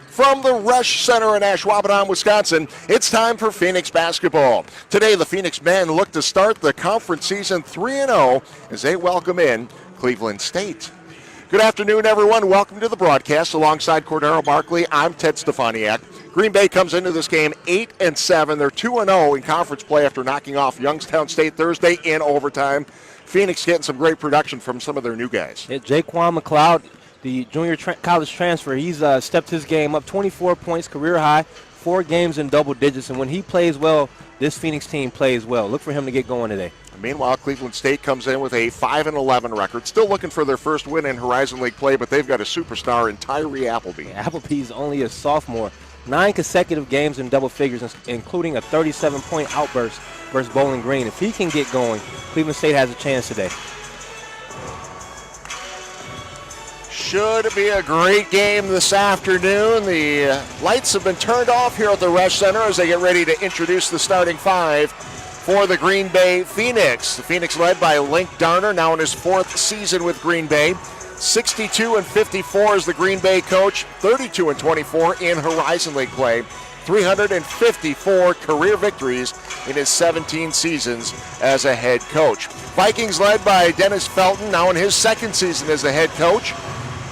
From the Resch Center in Ashwaubenon, Wisconsin, it's time for Phoenix basketball. Today, the Phoenix men look to start the conference season 3-0 as they welcome in Cleveland State. Good afternoon, everyone. Welcome to the broadcast. Alongside Cordero Barkley, I'm Ted Stefaniak. Green Bay comes into this game 8-7. They're 2-0 in conference play after knocking off Youngstown State Thursday in overtime. Phoenix getting some great production from some of their new guys. Yeah, Jaquan McLeod, the junior college transfer, he's stepped his game up, 24 points, career high, 4 games in double digits. And when he plays well, this Phoenix team plays well. Look for him to get going today. Meanwhile, Cleveland State comes in with a 5-11 record, still looking for their first win in Horizon League play, but they've got a superstar in Tyree Appleby. Yeah, Appleby's only a sophomore. 9 consecutive games in double figures, including a 37-point outburst versus Bowling Green. If he can get going, Cleveland State has a chance today. Should be a great game this afternoon. The lights have been turned off here at the Resch Center as they get ready to introduce the starting 5 for the Green Bay Phoenix. The Phoenix led by Link Darner, now in his 4th season with Green Bay. 62-54 is the Green Bay coach, 32-24 in Horizon League play, 354 career victories in his 17 seasons as a head coach. Vikings led by Dennis Felton, now in his 2nd season as a head coach.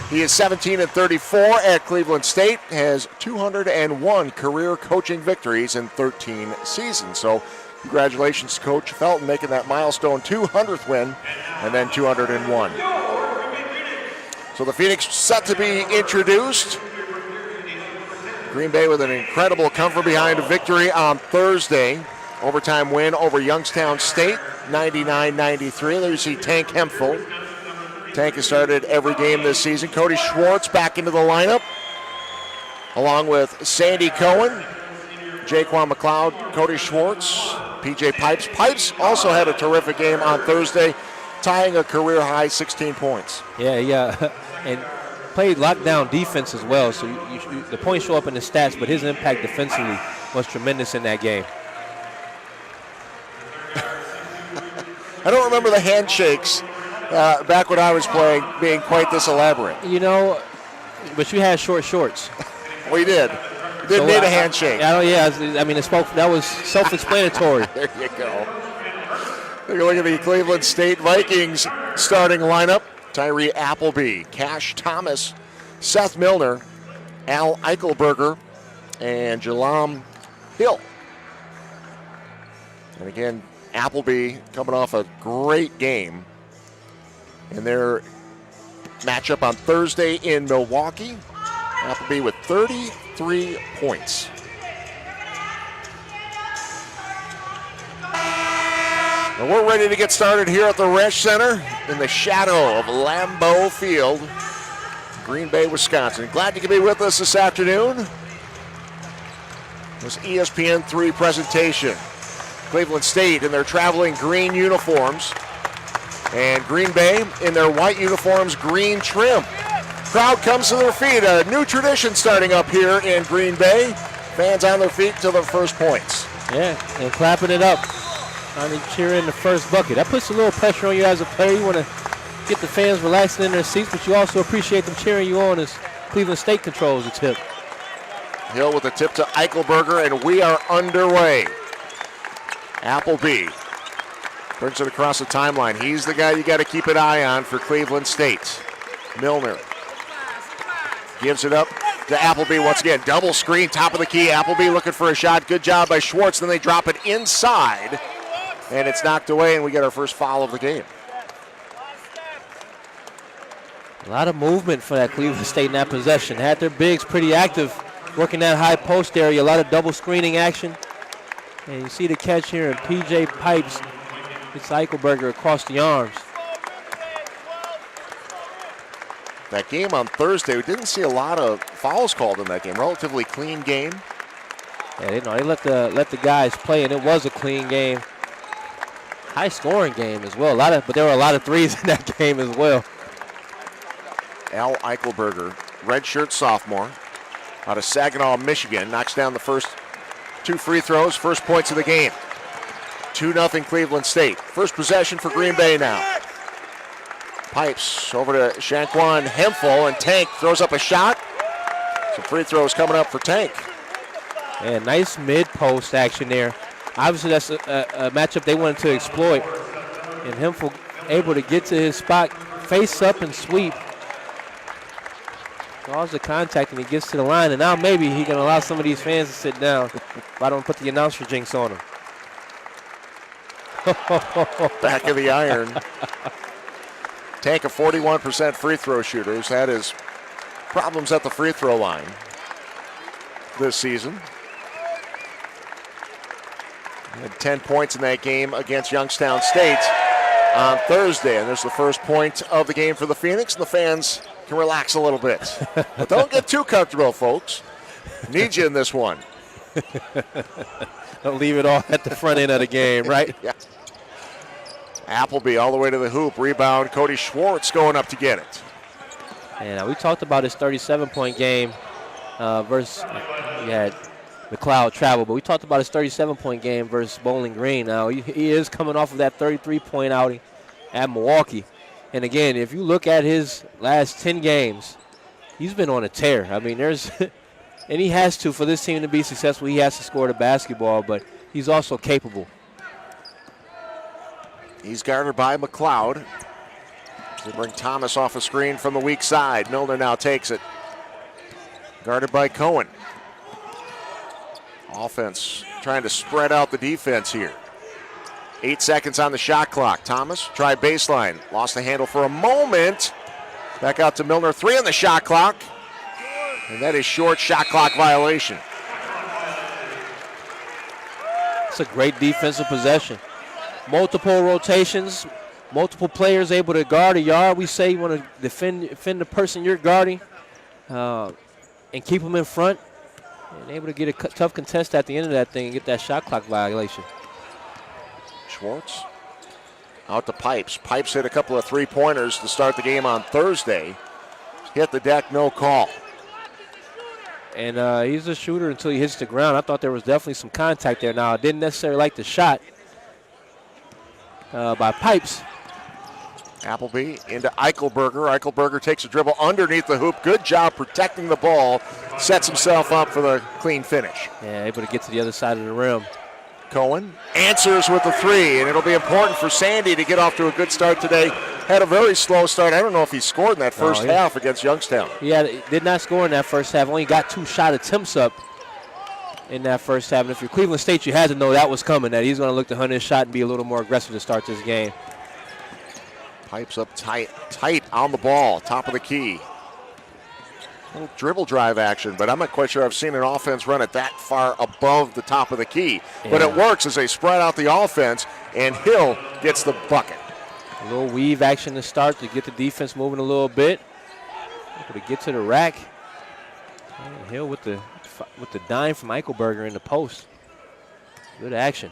He is 17-34 at Cleveland State, has 201 career coaching victories in 13 seasons. So congratulations, Coach Felton, making that milestone 200th win and then 201. So the Phoenix set to be introduced. Green Bay with an incredible come from behind victory on Thursday. Overtime win over Youngstown State, 99-93. There you see Tank Hemphill. Tank has started every game this season. Cody Schwartz back into the lineup, along with Sandy Cohen, Jaquan McLeod, Cody Schwartz, PJ Pipes. Pipes also had a terrific game on Thursday, tying a career-high 16 points. Yeah, and played lockdown defense as well, so the points show up in the stats, but his impact defensively was tremendous in that game. I don't remember the handshakes back when I was playing being quite this elaborate. You know, but you had short shorts. We did. Didn't need a handshake. I mean, that was self-explanatory. There you go. Take a look at the Cleveland State Vikings starting lineup. Tyree Appleby, Cash Thomas, Seth Milner, Al Eichelberger, and Jalam Hill. And again, Appleby coming off a great game in their matchup on Thursday in Milwaukee. Appleby with 33 points. And we're ready to get started here at the Resch Center in the shadow of Lambeau Field, Green Bay, Wisconsin. Glad you can be with us this afternoon. This ESPN3 presentation. Cleveland State in their traveling green uniforms, and Green Bay in their white uniforms, green trim. Crowd comes to their feet. A new tradition starting up here in Green Bay. Fans on their feet till their first points. Yeah, and clapping it up. Trying to cheer in the first bucket. That puts a little pressure on you as a player. You want to get the fans relaxing in their seats, but you also appreciate them cheering you on as Cleveland State controls the tip. Hill with the tip to Eichelberger, and we are underway. Appleby brings it across the timeline. He's the guy you got to keep an eye on for Cleveland State. Milner gives it up to Appleby once again. Double screen, top of the key. Appleby looking for a shot. Good job by Schwartz. Then they drop it inside, and it's knocked away, and we get our first foul of the game. A lot of movement for that Cleveland State in that possession. Had their bigs pretty active, working that high post area. A lot of double screening action. And you see the catch here, and PJ Pipes gets Eichelberger across the arms. That game on Thursday, we didn't see a lot of fouls called in that game. Relatively clean game. Yeah, they let the guys play, and it was a clean game. High scoring game as well. But there were a lot of threes in that game as well. Al Eichelberger, redshirt sophomore, out of Saginaw, Michigan, knocks down the first 2 free throws, first points of the game. 2-0 Cleveland State. First possession for Green Bay now. Pipes over to Jaquan Hemphill, and Tank throws up a shot. Some free throws coming up for Tank. Yeah, nice mid-post action there. Obviously, that's a matchup they wanted to exploit. And Hemphill able to get to his spot, face up and sweep. Draws the contact and he gets to the line. And now maybe he can allow some of these fans to sit down if I don't put the announcer jinx on him. Back of the iron. Tank a 41% free throw shooter. He's had his problems at the free throw line this season. He had 10 points in that game against Youngstown State on Thursday. And there's the first point of the game for the Phoenix. And the fans can relax a little bit. But don't get too comfortable, folks. Need you in this one. Don't leave it all at the front end of the game, right? Yeah. Appleby all the way to the hoop. Rebound, Cody Schwartz going up to get it. And we talked about his 37-point game versus you had McLeod travel, but we talked about his 37-point game versus Bowling Green. Now, he is coming off of that 33-point outing at Milwaukee. And again, if you look at his last 10 games, he's been on a tear. I mean, there's – and he has to, for this team to be successful, he has to score the basketball, but he's also capable. He's guarded by McLeod. They bring Thomas off a screen from the weak side. Milner now takes it. Guarded by Cohen. Offense trying to spread out the defense here. 8 seconds on the shot clock. Thomas tried baseline. Lost the handle for a moment. Back out to Milner. 3 on the shot clock. And that is short shot clock violation. It's a great defensive possession. Multiple rotations, multiple players able to guard a yard. We say you want to defend the person you're guarding and keep them in front. And able to get a tough contest at the end of that thing and get that shot clock violation. Schwartz out to Pipes. Pipes hit a couple of three-pointers to start the game on Thursday. Hit the deck, no call. And he's a shooter until he hits the ground. I thought there was definitely some contact there. Now, I didn't necessarily like the shot by Pipes. Appleby into Eichelberger. Eichelberger takes a dribble underneath the hoop. Good job protecting the ball. Sets himself up for the clean finish. Yeah, able to get to the other side of the rim. Cohen answers with the three, and it'll be important for Sandy to get off to a good start today. Had a very slow start. I don't know if he scored in that first half against Youngstown. Yeah, did not score in that first half. Only got 2 shot attempts up in that first half. And if you're Cleveland State, you had to know that was coming, that he's going to look to hunt his shot and be a little more aggressive to start this game. Pipes up tight on the ball, top of the key. A little dribble drive action, but I'm not quite sure I've seen an offense run it that far above the top of the key. Yeah. But it works as they spread out the offense, and Hill gets the bucket. A little weave action to start to get the defense moving a little bit. Able to get to the rack. And Hill with the dime from Eichelberger in the post. Good action.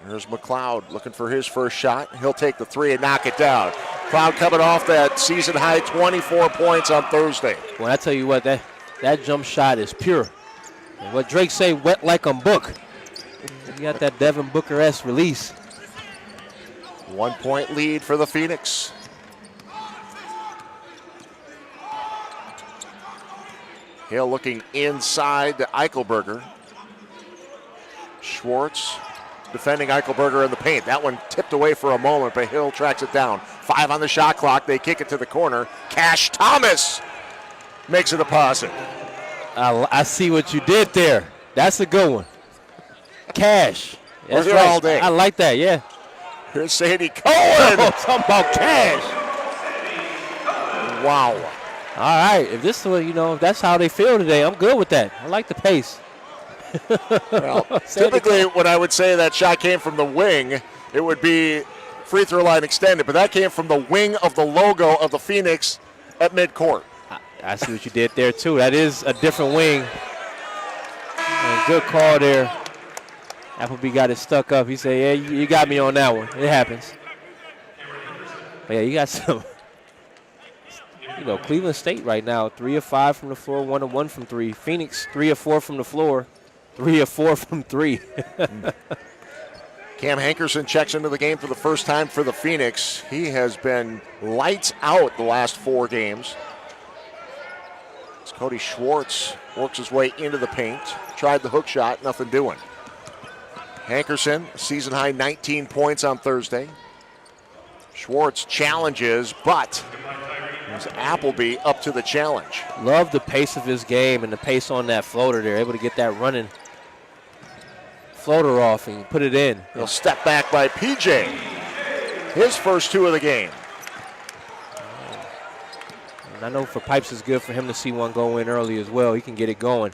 There's McLeod looking for his first shot. He'll take the three and knock it down. McLeod coming off that season-high 24 points on Thursday. Well, I tell you what, that jump shot is pure. And what Drake say, wet like a book. You got that Devin Booker-esque release. 1 point lead for the Phoenix. Hill looking inside to Eichelberger. Schwartz defending Eichelberger in the paint. That one tipped away for a moment, but Hill tracks it down. 5 on the shot clock. They kick it to the corner. Cash Thomas makes a deposit. I see what you did there. That's a good one. Cash. That's right. All day. I like that, yeah. Here's Sandy Cohen. Oh, talking about Cash. Wow. All right. If this is, if that's how they feel today, I'm good with that. I like the pace. Well, typically when I would say that shot came from the wing, it would be free throw line extended, but that came from the wing of the logo of the Phoenix at midcourt. I see what you did there, too. That is a different wing. And good call there. Appleby got it stuck up. He said, yeah, you got me on that one. It happens. But, yeah, you got some. Cleveland State right now, 3 of 5 from the floor, 1 of 1 from 3. Phoenix, 3 of 4 from the floor, 3 of 4 from 3. Cam Hankerson checks into the game for the first time for the Phoenix. He has been lights out the last 4 games. Cody Schwartz works his way into the paint. Tried the hook shot, nothing doing. Hankerson, season high 19 points on Thursday. Schwartz challenges, but there's Appleby up to the challenge. Love the pace of his game and the pace on that floater there. Able to get that running floater off and put it in. He'll step back by PJ. His first 2 of the game. And I know for Pipes it's good for him to see one go in early as well. He can get it going.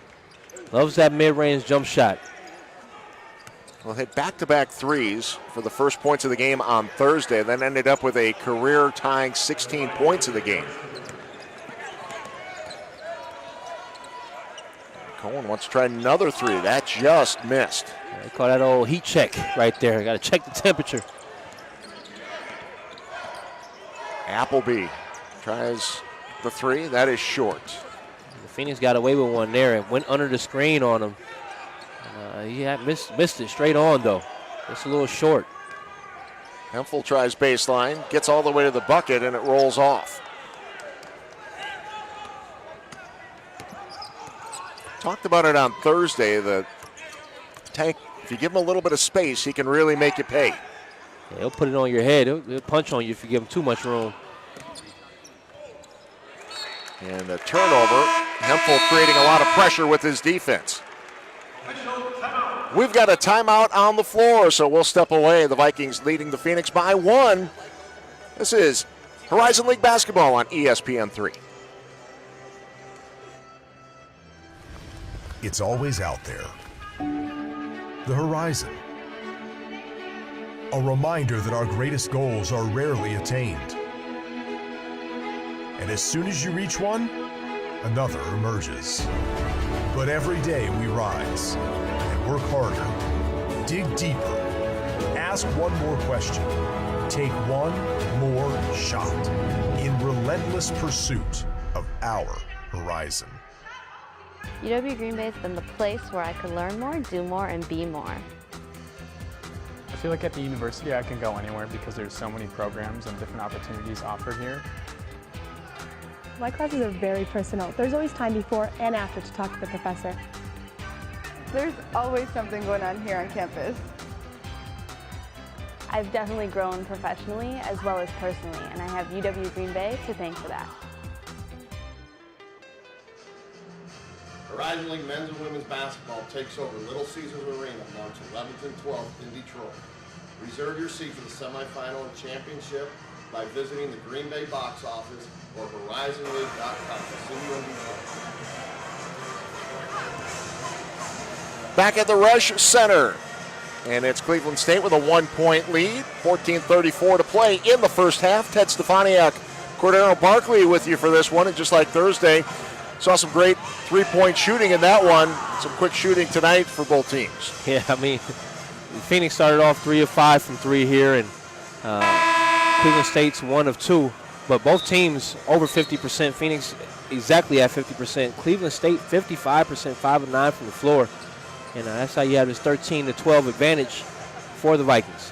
Loves that mid-range jump shot. Well, hit back-to-back threes for the first points of the game on Thursday, then ended up with a career-tying 16 points of the game. Cohen wants to try another 3. That just missed. They call that old heat check right there. Got to check the temperature. Appleby tries the 3. That is short. Phoenix got away with one there and went under the screen on him. He had missed it straight on, though. It's a little short. Hemphill tries baseline, gets all the way to the bucket, and it rolls off. Talked about it on Thursday. The Tank, if you give him a little bit of space, he can really make you pay. Yeah, he'll put it on your head. He'll punch on you if you give him too much room. And a turnover. Hemphill creating a lot of pressure with his defense. We've got a timeout on the floor, so we'll step away. The Vikings leading the Phoenix by 1. This is Horizon League basketball on ESPN3. It's always out there. The horizon. A reminder that our greatest goals are rarely attained. And as soon as you reach one, another emerges. But every day we rise and work harder, dig deeper, ask one more question, take one more shot in relentless pursuit of our horizon. UW Green Bay has been the place where I could learn more, do more, and be more. I feel like at the university I can go anywhere because there's so many programs and different opportunities offered here. My classes are very personal. There's always time before and after to talk to the professor. There's always something going on here on campus. I've definitely grown professionally as well as personally, and I have UW Green Bay to thank for that. Horizon League men's and women's basketball takes over Little Caesars Arena March 11th and 12th in Detroit. Reserve your seat for the semifinal and championship by visiting the Green Bay box office or horizonleague.com. See you in Detroit. Back at the Rush Center. And it's Cleveland State with a 1-point lead. 14:34 to play in the first half. Ted Stefaniak, Cordero Barkley with you for this one. And just like Thursday, saw some great three-point shooting in that one. Some quick shooting tonight for both teams. Yeah, I mean, Phoenix started off 3 of 5 from 3 here, and Cleveland State's 1 of 2. But both teams over 50%. Phoenix exactly at 50%. Cleveland State 55%, 5 of 9 from the floor. And that's how you have this 13-12 advantage for the Vikings.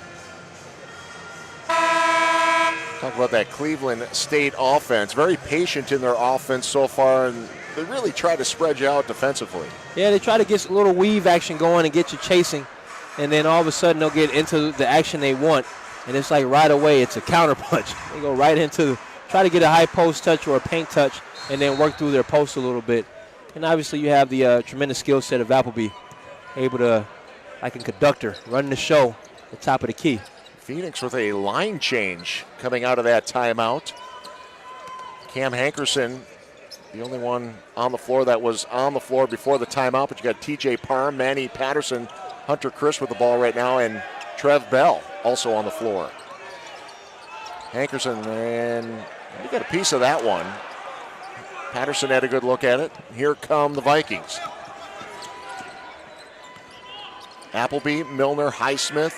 Talk about that Cleveland State offense. Very patient in their offense so far, and they really try to spread you out defensively. Yeah, they try to get a little weave action going and get you chasing, and then all of a sudden they'll get into the action they want, and it's like right away it's a counter punch. They go right into, try to get a high post touch or a paint touch, and then work through their post a little bit. And obviously you have the tremendous skill set of Appleby, able to, like a conductor, run the show at the top of the key. Phoenix with a line change coming out of that timeout. Cam Hankerson, the only one on the floor that was on the floor before the timeout, but you got TJ Parham, Manny Patterson, Hunter Chris with the ball right now, and Trev Bell also on the floor. Hankerson, and you got a piece of that one. Patterson had a good look at it. Here come the Vikings. Appleby, Milner, Highsmith,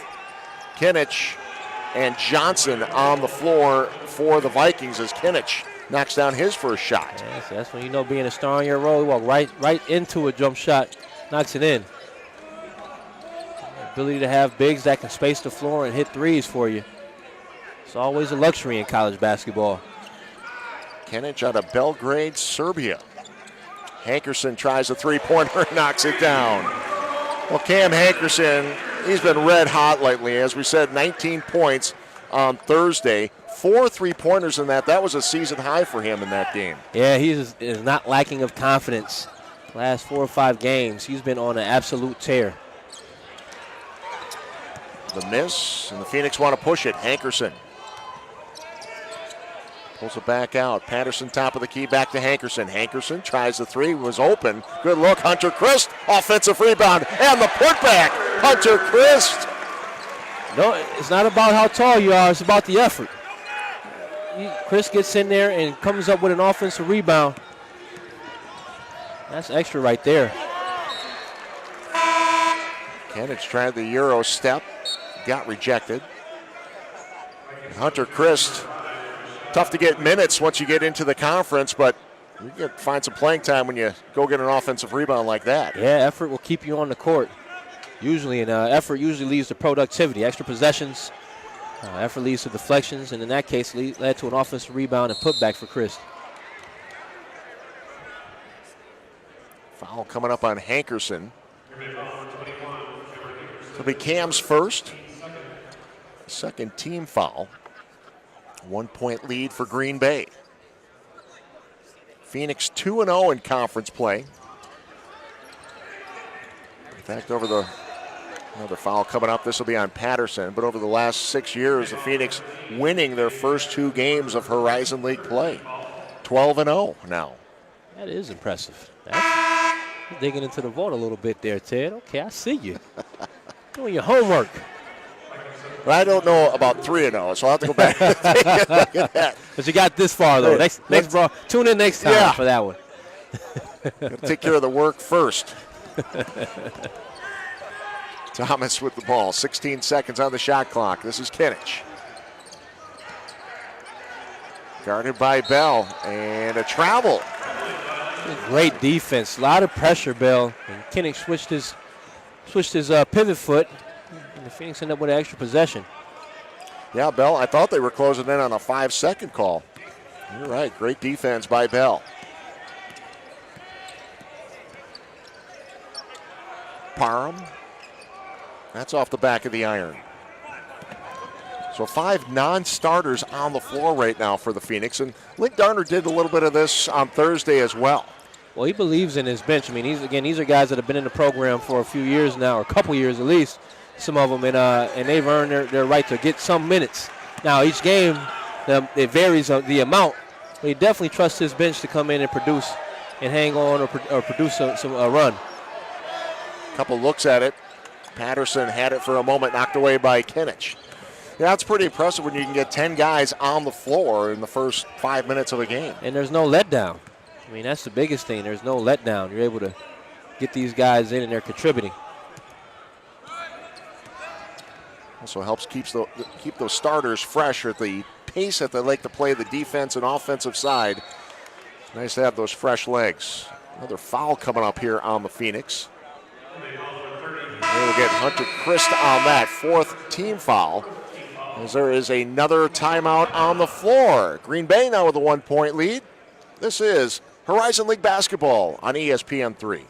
Kinich, and Johnson on the floor for the Vikings as Kinich knocks down his first shot. Yeah, so that's when you know being a star on your roll. You walk right into a jump shot, knocks it in. Ability to have bigs that can space the floor and hit threes for you. It's always a luxury in college basketball. Kinich out of Belgrade, Serbia. Hankerson tries a three-pointer and knocks it down. Well, Cam Hankerson, he's been red hot lately. As we said, 19 points on Thursday. 4 3-pointers in that. That was a season high for him in that game. Yeah, he is not lacking of confidence. Last 4 or 5 games, he's been on an absolute tear. The miss, and the Phoenix want to push it. Hankerson pulls it back out. Patterson top of the key, back to Hankerson. Hankerson tries the three, was open. Good look, Hunter Christ, offensive rebound, and the putback. Hunter Christ. No, it's not about how tall you are, it's about the effort. Chris gets in there and comes up with an offensive rebound. That's extra right there. Kennedy tried the Euro step, got rejected. Hunter Christ, tough to get minutes once you get into the conference, but you can find some playing time when you go get an offensive rebound like that. Yeah, effort will keep you on the court. Usually, and effort usually leads to productivity. Extra possessions, effort leads to deflections, and in that case, led to an offensive rebound and putback for Chris. Foul coming up on Hankerson. It'll be Cam's first. Second team foul. 1-point lead for Green Bay. Phoenix 2-0 in conference play. In fact, another foul coming up. This will be on Patterson. But over the last 6 years, the Phoenix winning their first 2 games of Horizon League play. 12-0 now. That is impressive. You're digging into the vault a little bit there, Ted. Okay, I see you. Doing your homework. But I don't know about 3-0, so I'll have to go back and take a look at that. But you got this far, though. Next, bro. Tune in next time for that one. Gotta take care of the work first. Thomas with the ball. 16 seconds on the shot clock. This is Kinich. Guarded by Bell. And a travel. Great defense. A lot of pressure, Bell. And Kinnick switched his pivot foot. And the Phoenix ended up with an extra possession. Yeah, Bell, I thought they were closing in on a 5-second call. You're right. Great defense by Bell. Parham. That's off the back of the iron. So 5 non-starters on the floor right now for the Phoenix. And Link Darner did a little bit of this on Thursday as well. Well, he believes in his bench. I mean, these are guys that have been in the program for a few years now, or a couple years at least, some of them, and they've earned their right to get some minutes. Now, each game, it varies the amount, but he definitely trusts his bench to come in and produce and hang on or produce a run. Couple looks at it. Patterson had it for a moment, knocked away by Kinich. Yeah, that's pretty impressive when you can get 10 guys on the floor in the first 5 minutes of a game. And there's no letdown. I mean, that's the biggest thing. There's no letdown. You're able to get these guys in and they're contributing. Also helps keep those starters fresh at the pace that they like to play the defense and offensive side. Nice to have those fresh legs. Another foul coming up here on the Phoenix. We'll get Hunter Christ on that 4th team foul. As there is another timeout on the floor. Green Bay now with a 1-point lead. This is Horizon League basketball on ESPN3.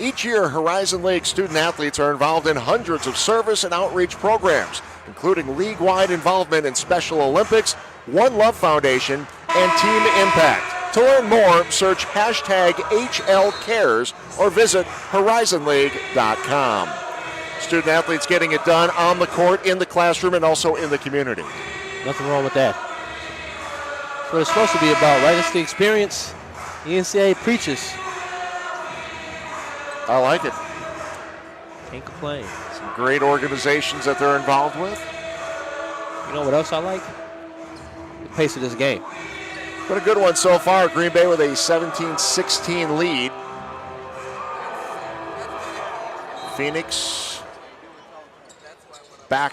Each year, Horizon League student athletes are involved in hundreds of service and outreach programs, including league-wide involvement in Special Olympics, One Love Foundation, and Team Impact. To learn more, search #HLCares or visit horizonleague.com. Student athletes getting it done on the court, in the classroom, and also in the community. Nothing wrong with that. That's what it's supposed to be about, right? It's the experience the NCAA preaches. I like it. Can't complain. Some great organizations that they're involved with. You know what else I like? The pace of this game. Been a good one so far. Green Bay with a 17-16 lead. Phoenix back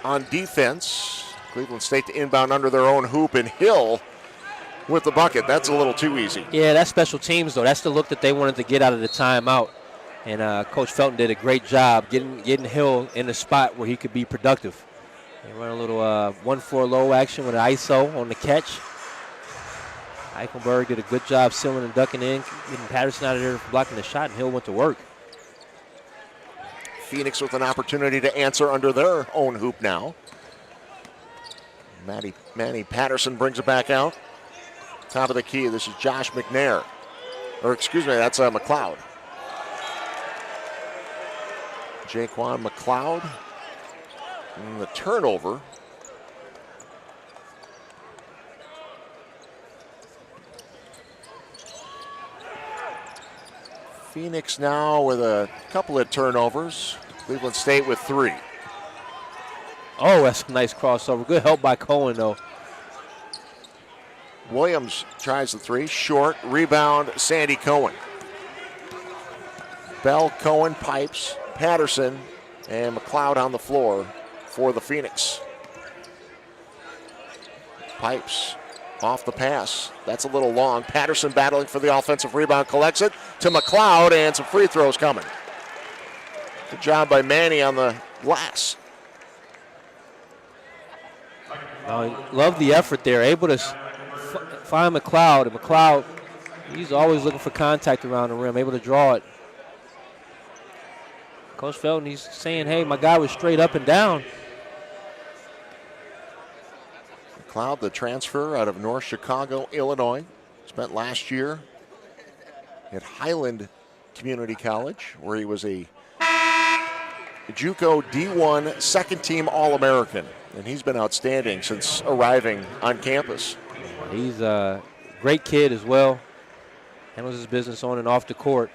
on defense. Cleveland State to inbound under their own hoop, and Hill with the bucket. That's a little too easy. Yeah, that's special teams, though. That's the look that they wanted to get out of the timeout. And Coach Felton did a great job getting Hill in the spot where he could be productive. They run a little 1-4 low action with an ISO on the catch. Eichelberg did a good job sealing and ducking in, getting Patterson out of there blocking the shot, and Hill went to work. Phoenix with an opportunity to answer under their own hoop now. Manny Patterson brings it back out. Top of the key, this is Josh McNair. Or excuse me, that's McLeod. Jaquan McLeod. And the turnover. Phoenix now with a couple of turnovers. Cleveland State with 3. Oh, that's a nice crossover. Good help by Cohen, though. Williams tries the 3. Short. Rebound, Sandy Cohen. Bell, Cohen, Pipes, Patterson, and McLeod on the floor for the Phoenix. Pipes off the pass. That's a little long. Patterson battling for the offensive rebound, collects it to McLeod, and some free throws coming. Good job by Manny on the glass. Love the effort there. Able to find McLeod. And McLeod, he's always looking for contact around the rim, able to draw it. Coach Felton, he's saying, hey, my guy was straight up and down. McLeod, the transfer out of North Chicago, Illinois. Spent last year at Highland Community College, where he was a JUCO D1 second-team All-American. And he's been outstanding since arriving on campus. He's a great kid as well. Handles his business on and off the court.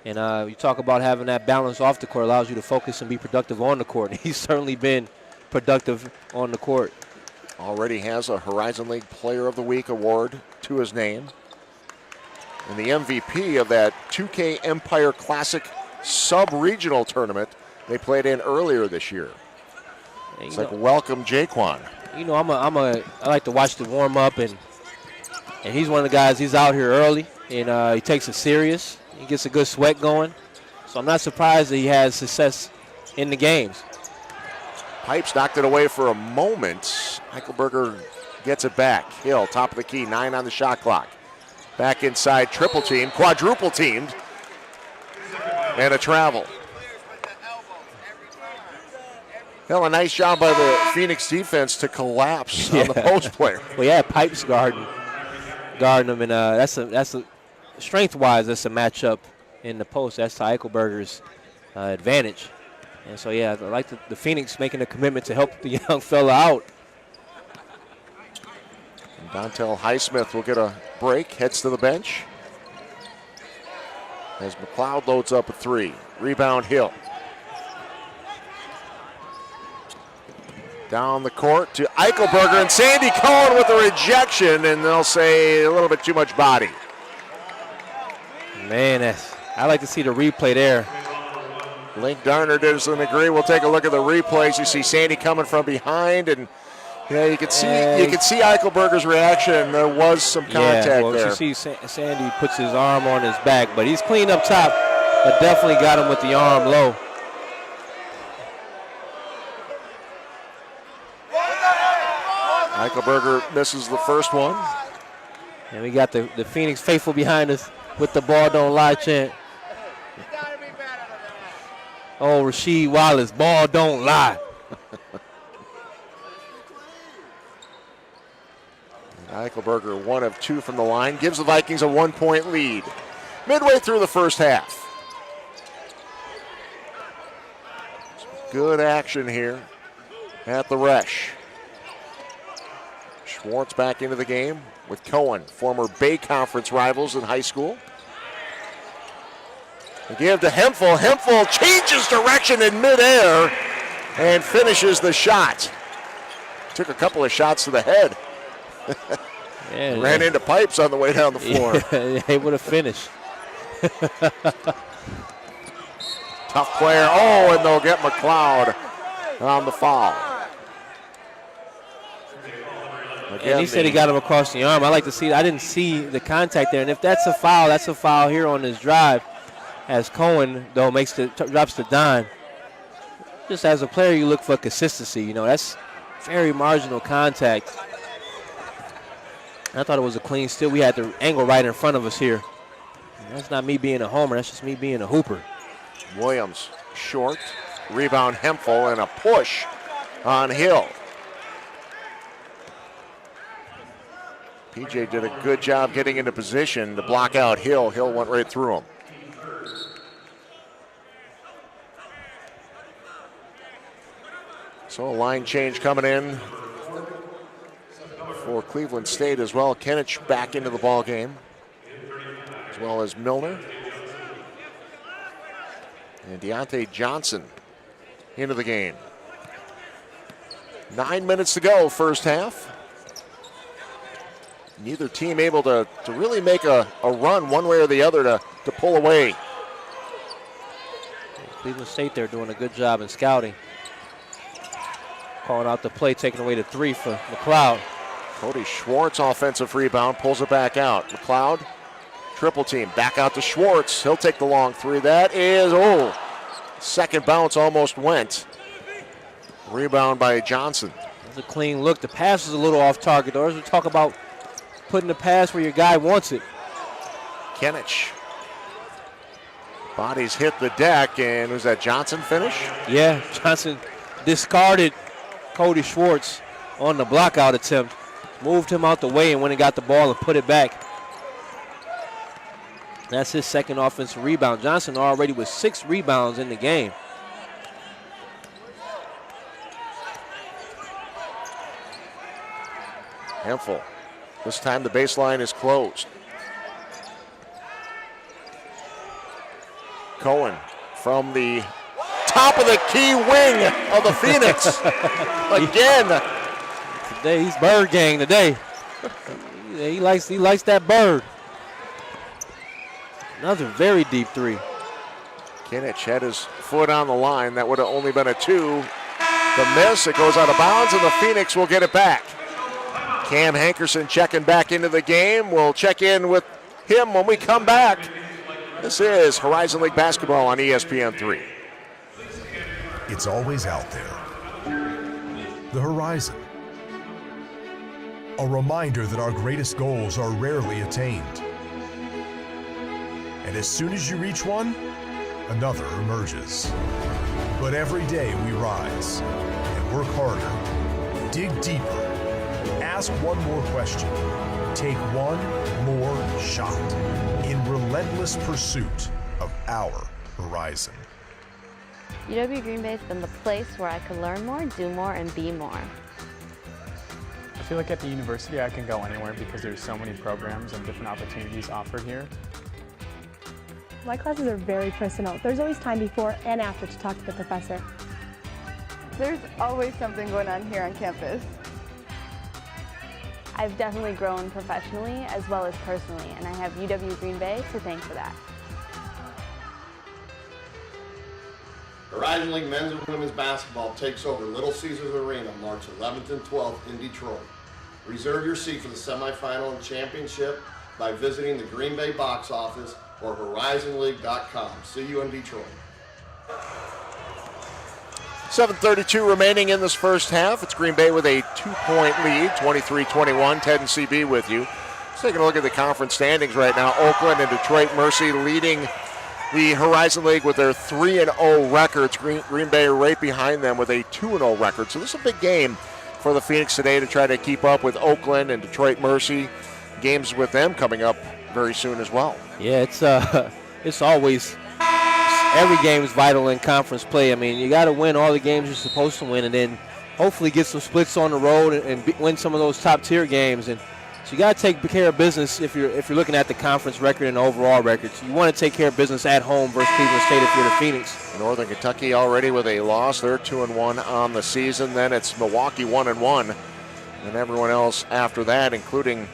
And you talk about having that balance off the court, allows you to focus and be productive on the court. He's certainly been productive on the court. Already has a Horizon League Player of the Week award to his name. And the MVP of that 2K Empire Classic sub-regional tournament they played in earlier this year. It's like, welcome, Jaquan. You know, I like to watch the warm up, and he's one of the guys. He's out here early, and he takes it serious. He gets a good sweat going, so I'm not surprised that he has success in the games. Pipes knocked it away for a moment. Eichelberger gets it back. Hill, top of the key, 9 on the shot clock. Back inside, triple team, quadruple teamed, and a travel. Hill, a nice job by the Phoenix defense to collapse on the post player. Well, yeah, Pipes guarding him, and that's a strength-wise, that's a matchup in the post. That's to Eichelberger's advantage. And so, yeah, I like the Phoenix making a commitment to help the young fella out. And Dontel Highsmith will get a break, heads to the bench. As McLeod loads up a 3. Rebound, Hill. Down the court to Eichelberger, and Sandy Cohen with a rejection, and they'll say a little bit too much body. Man, I like to see the replay there. Link Darner doesn't agree. We'll take a look at the replays. You see Sandy coming from behind, and you can see Eichelberger's reaction. There was some contact there. You see Sandy puts his arm on his back, but he's clean up top, but definitely got him with the arm low. Eichelberger misses the first one. And we got the Phoenix faithful behind us with the ball don't lie chant. Oh, Rasheed Wallace, ball don't lie. Eichelberger, 1 of 2 from the line, gives the Vikings a 1-point lead. Midway through the first half. Good action here at the Resch. Schwartz back into the game with Cohen, former Bay Conference rivals in high school. They give to Hemphill. Hemphill changes direction in midair and finishes the shot. Took a couple of shots to the head. Ran into Pipes on the way down the floor. Able to finish. Tough player. Oh, and they'll get McLeod on the foul. Again, and he said he got him across the arm. I like to see. I didn't see the contact there. And if that's a foul here on this drive. as Cohen, though, drops the dime. Just as a player, you look for consistency. You know, that's very marginal contact. I thought it was a clean steal. We had the angle right in front of us here. And that's not me being a homer. That's just me being a hooper. Williams short. Rebound Hemphill and a push on Hill. PJ did a good job getting into position to block out Hill. Hill went right through him. So a line change coming in for Cleveland State as well. Kenich back into the ball game, as well as Milner. And Deontay Johnson into the game. 9 minutes to go, first half. Neither team able to really make a run one way or the other to pull away. Cleveland State, they're doing a good job in scouting. Calling out the play, taking away the 3 for McLeod. Cody Schwartz, offensive rebound, pulls it back out. McLeod, triple team, back out to Schwartz. He'll take the long 3. That is, second bounce almost went. Rebound by Johnson. That's a clean look. The pass is a little off target, though. As we talk about putting the pass where your guy wants it. Kenich. Bodies hit the deck, and was that Johnson finish? Yeah, Johnson discarded Cody Schwartz on the blockout attempt. Moved him out the way and went and got the ball and put it back. That's his second offensive rebound. Johnson already with 6 rebounds in the game. Hemphill. This time the baseline is closed. Cohen from the top of the key wing of the Phoenix. Again. Today he's bird gang today. He likes that bird. Another very deep 3. Kenich had his foot on the line. That would have only been a 2. The miss, it goes out of bounds, and the Phoenix will get it back. Cam Hankerson checking back into the game. We'll check in with him when we come back. This is Horizon League Basketball on ESPN3. It's always out there. The horizon. A reminder that our greatest goals are rarely attained. And as soon as you reach one, another emerges. But every day we rise and work harder, dig deeper, ask one more question, take one more shot in relentless pursuit of our horizon. UW Green Bay has been the place where I could learn more, do more, and be more. I feel like at the university I can go anywhere because there's so many programs and different opportunities offered here. My classes are very personal. There's always time before and after to talk to the professor. There's always something going on here on campus. I've definitely grown professionally as well as personally, and I have UW Green Bay to thank for that. Horizon League men's and women's basketball takes over Little Caesars Arena March 11th and 12th in Detroit. Reserve your seat for the semifinal and championship by visiting the Green Bay box office or horizonleague.com. See you in Detroit. 7:32 remaining in this first half. It's Green Bay with a 2-point lead, 23-21. Ted and CB with you. Let's take a look at the conference standings right now. Oakland and Detroit Mercy leading the Horizon League with their 3-0 records. Green Bay are right behind them with a 2-0 record. So this is a big game for the Phoenix today to try to keep up with Oakland and Detroit Mercy. Games with them coming up very soon as well. Yeah, it's always, every game is vital in conference play. I mean, you got to win all the games you're supposed to win, and then hopefully get some splits on the road and win some of those top tier games. And so you got to take care of business if you're looking at the conference record and the overall record. So you want to take care of business at home versus Cleveland State if you're the Phoenix. Northern Kentucky already with a loss. They're 2-1 on the season. Then it's Milwaukee 1-1, and everyone else after that, including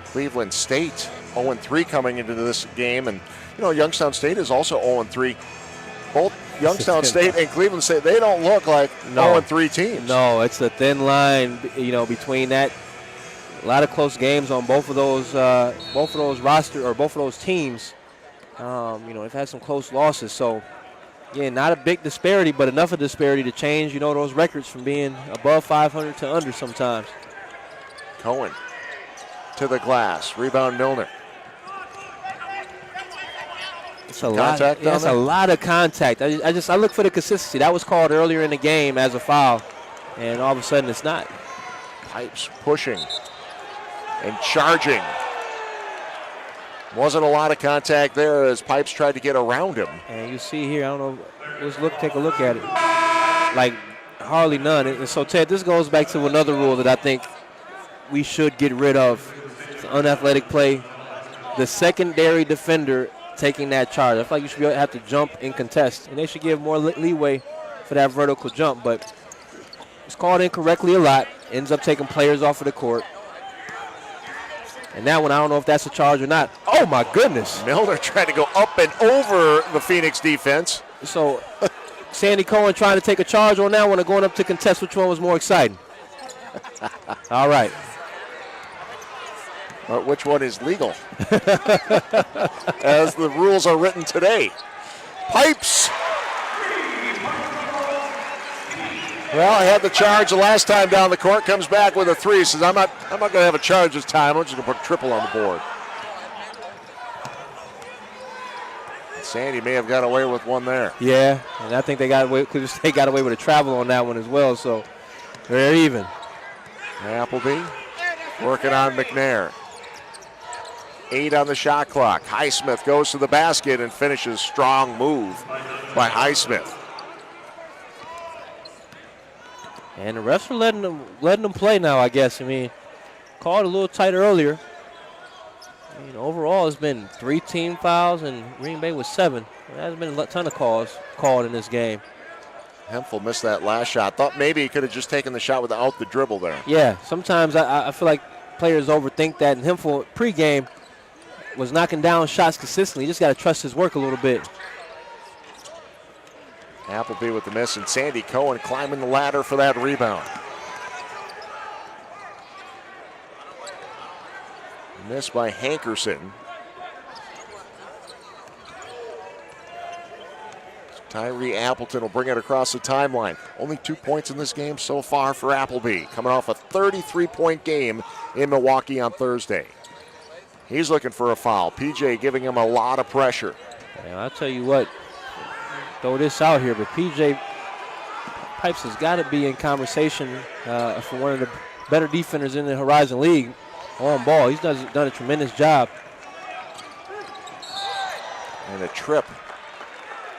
Cleveland State 0-3 coming into this game. And you know, Youngstown State is also 0-3. Both Youngstown State and Cleveland State, they don't look like 0-3 teams. No, it's a thin line, you know, between that. A lot of close games on both of those teams. They've had some close losses. So, again, not a big disparity, but enough of disparity to change, those records from being above 500 to under sometimes. Cohen to the glass. Rebound Milner. It's a lot of contact. I look for the consistency. That was called earlier in the game as a foul, and all of a sudden it's not. Pipes pushing and charging. Wasn't a lot of contact there as Pipes tried to get around him. And you see here, I don't know, take a look at it. Like, hardly none. And so, Ted, this goes back to another rule that I think we should get rid of. It's unathletic play. The secondary defender taking that charge. I feel like you should have to jump and contest. And they should give more leeway for that vertical jump. But it's called incorrectly a lot. Ends up taking players off of the court. And that one, I don't know if that's a charge or not. Oh, my goodness. Milner tried to go up and over the Phoenix defense. So, Sandy Cohen trying to take a charge on that one or going up to contest. Which one was more exciting? All right. But which one is legal? As the rules are written today. Pipes. Well, I had the charge the last time down the court. Comes back with a three. Says, I'm not going to have a charge this time. I'm just going to put a triple on the board. Sandy may have got away with one there. Yeah, and I think they got away with a travel on that one as well. So they're even. Appleby working on McNair. 8 on the shot clock. Highsmith goes to the basket and finishes. Strong move by Highsmith. And the refs are letting them play now, I guess. Called a little tight earlier. Overall, it's been 3 team fouls, and Green Bay was 7. There hasn't been a ton of calls called in this game. Hemphill missed that last shot. Thought maybe he could have just taken the shot without the dribble there. Yeah, sometimes I feel like players overthink that, and Hemphill pregame was knocking down shots consistently. You just got to trust his work a little bit. Appleby with the miss, and Sandy Cohen climbing the ladder for that rebound. Missed by Hankerson. Tyree Appleton will bring it across the timeline. Only 2 points in this game so far for Appleby, coming off a 33-point game in Milwaukee on Thursday. He's looking for a foul. PJ giving him a lot of pressure. Man, I'll tell you what, throw this out here, but PJ Pipes has got to be in conversation for one of the better defenders in the Horizon League on ball. He's done a tremendous job. And a trip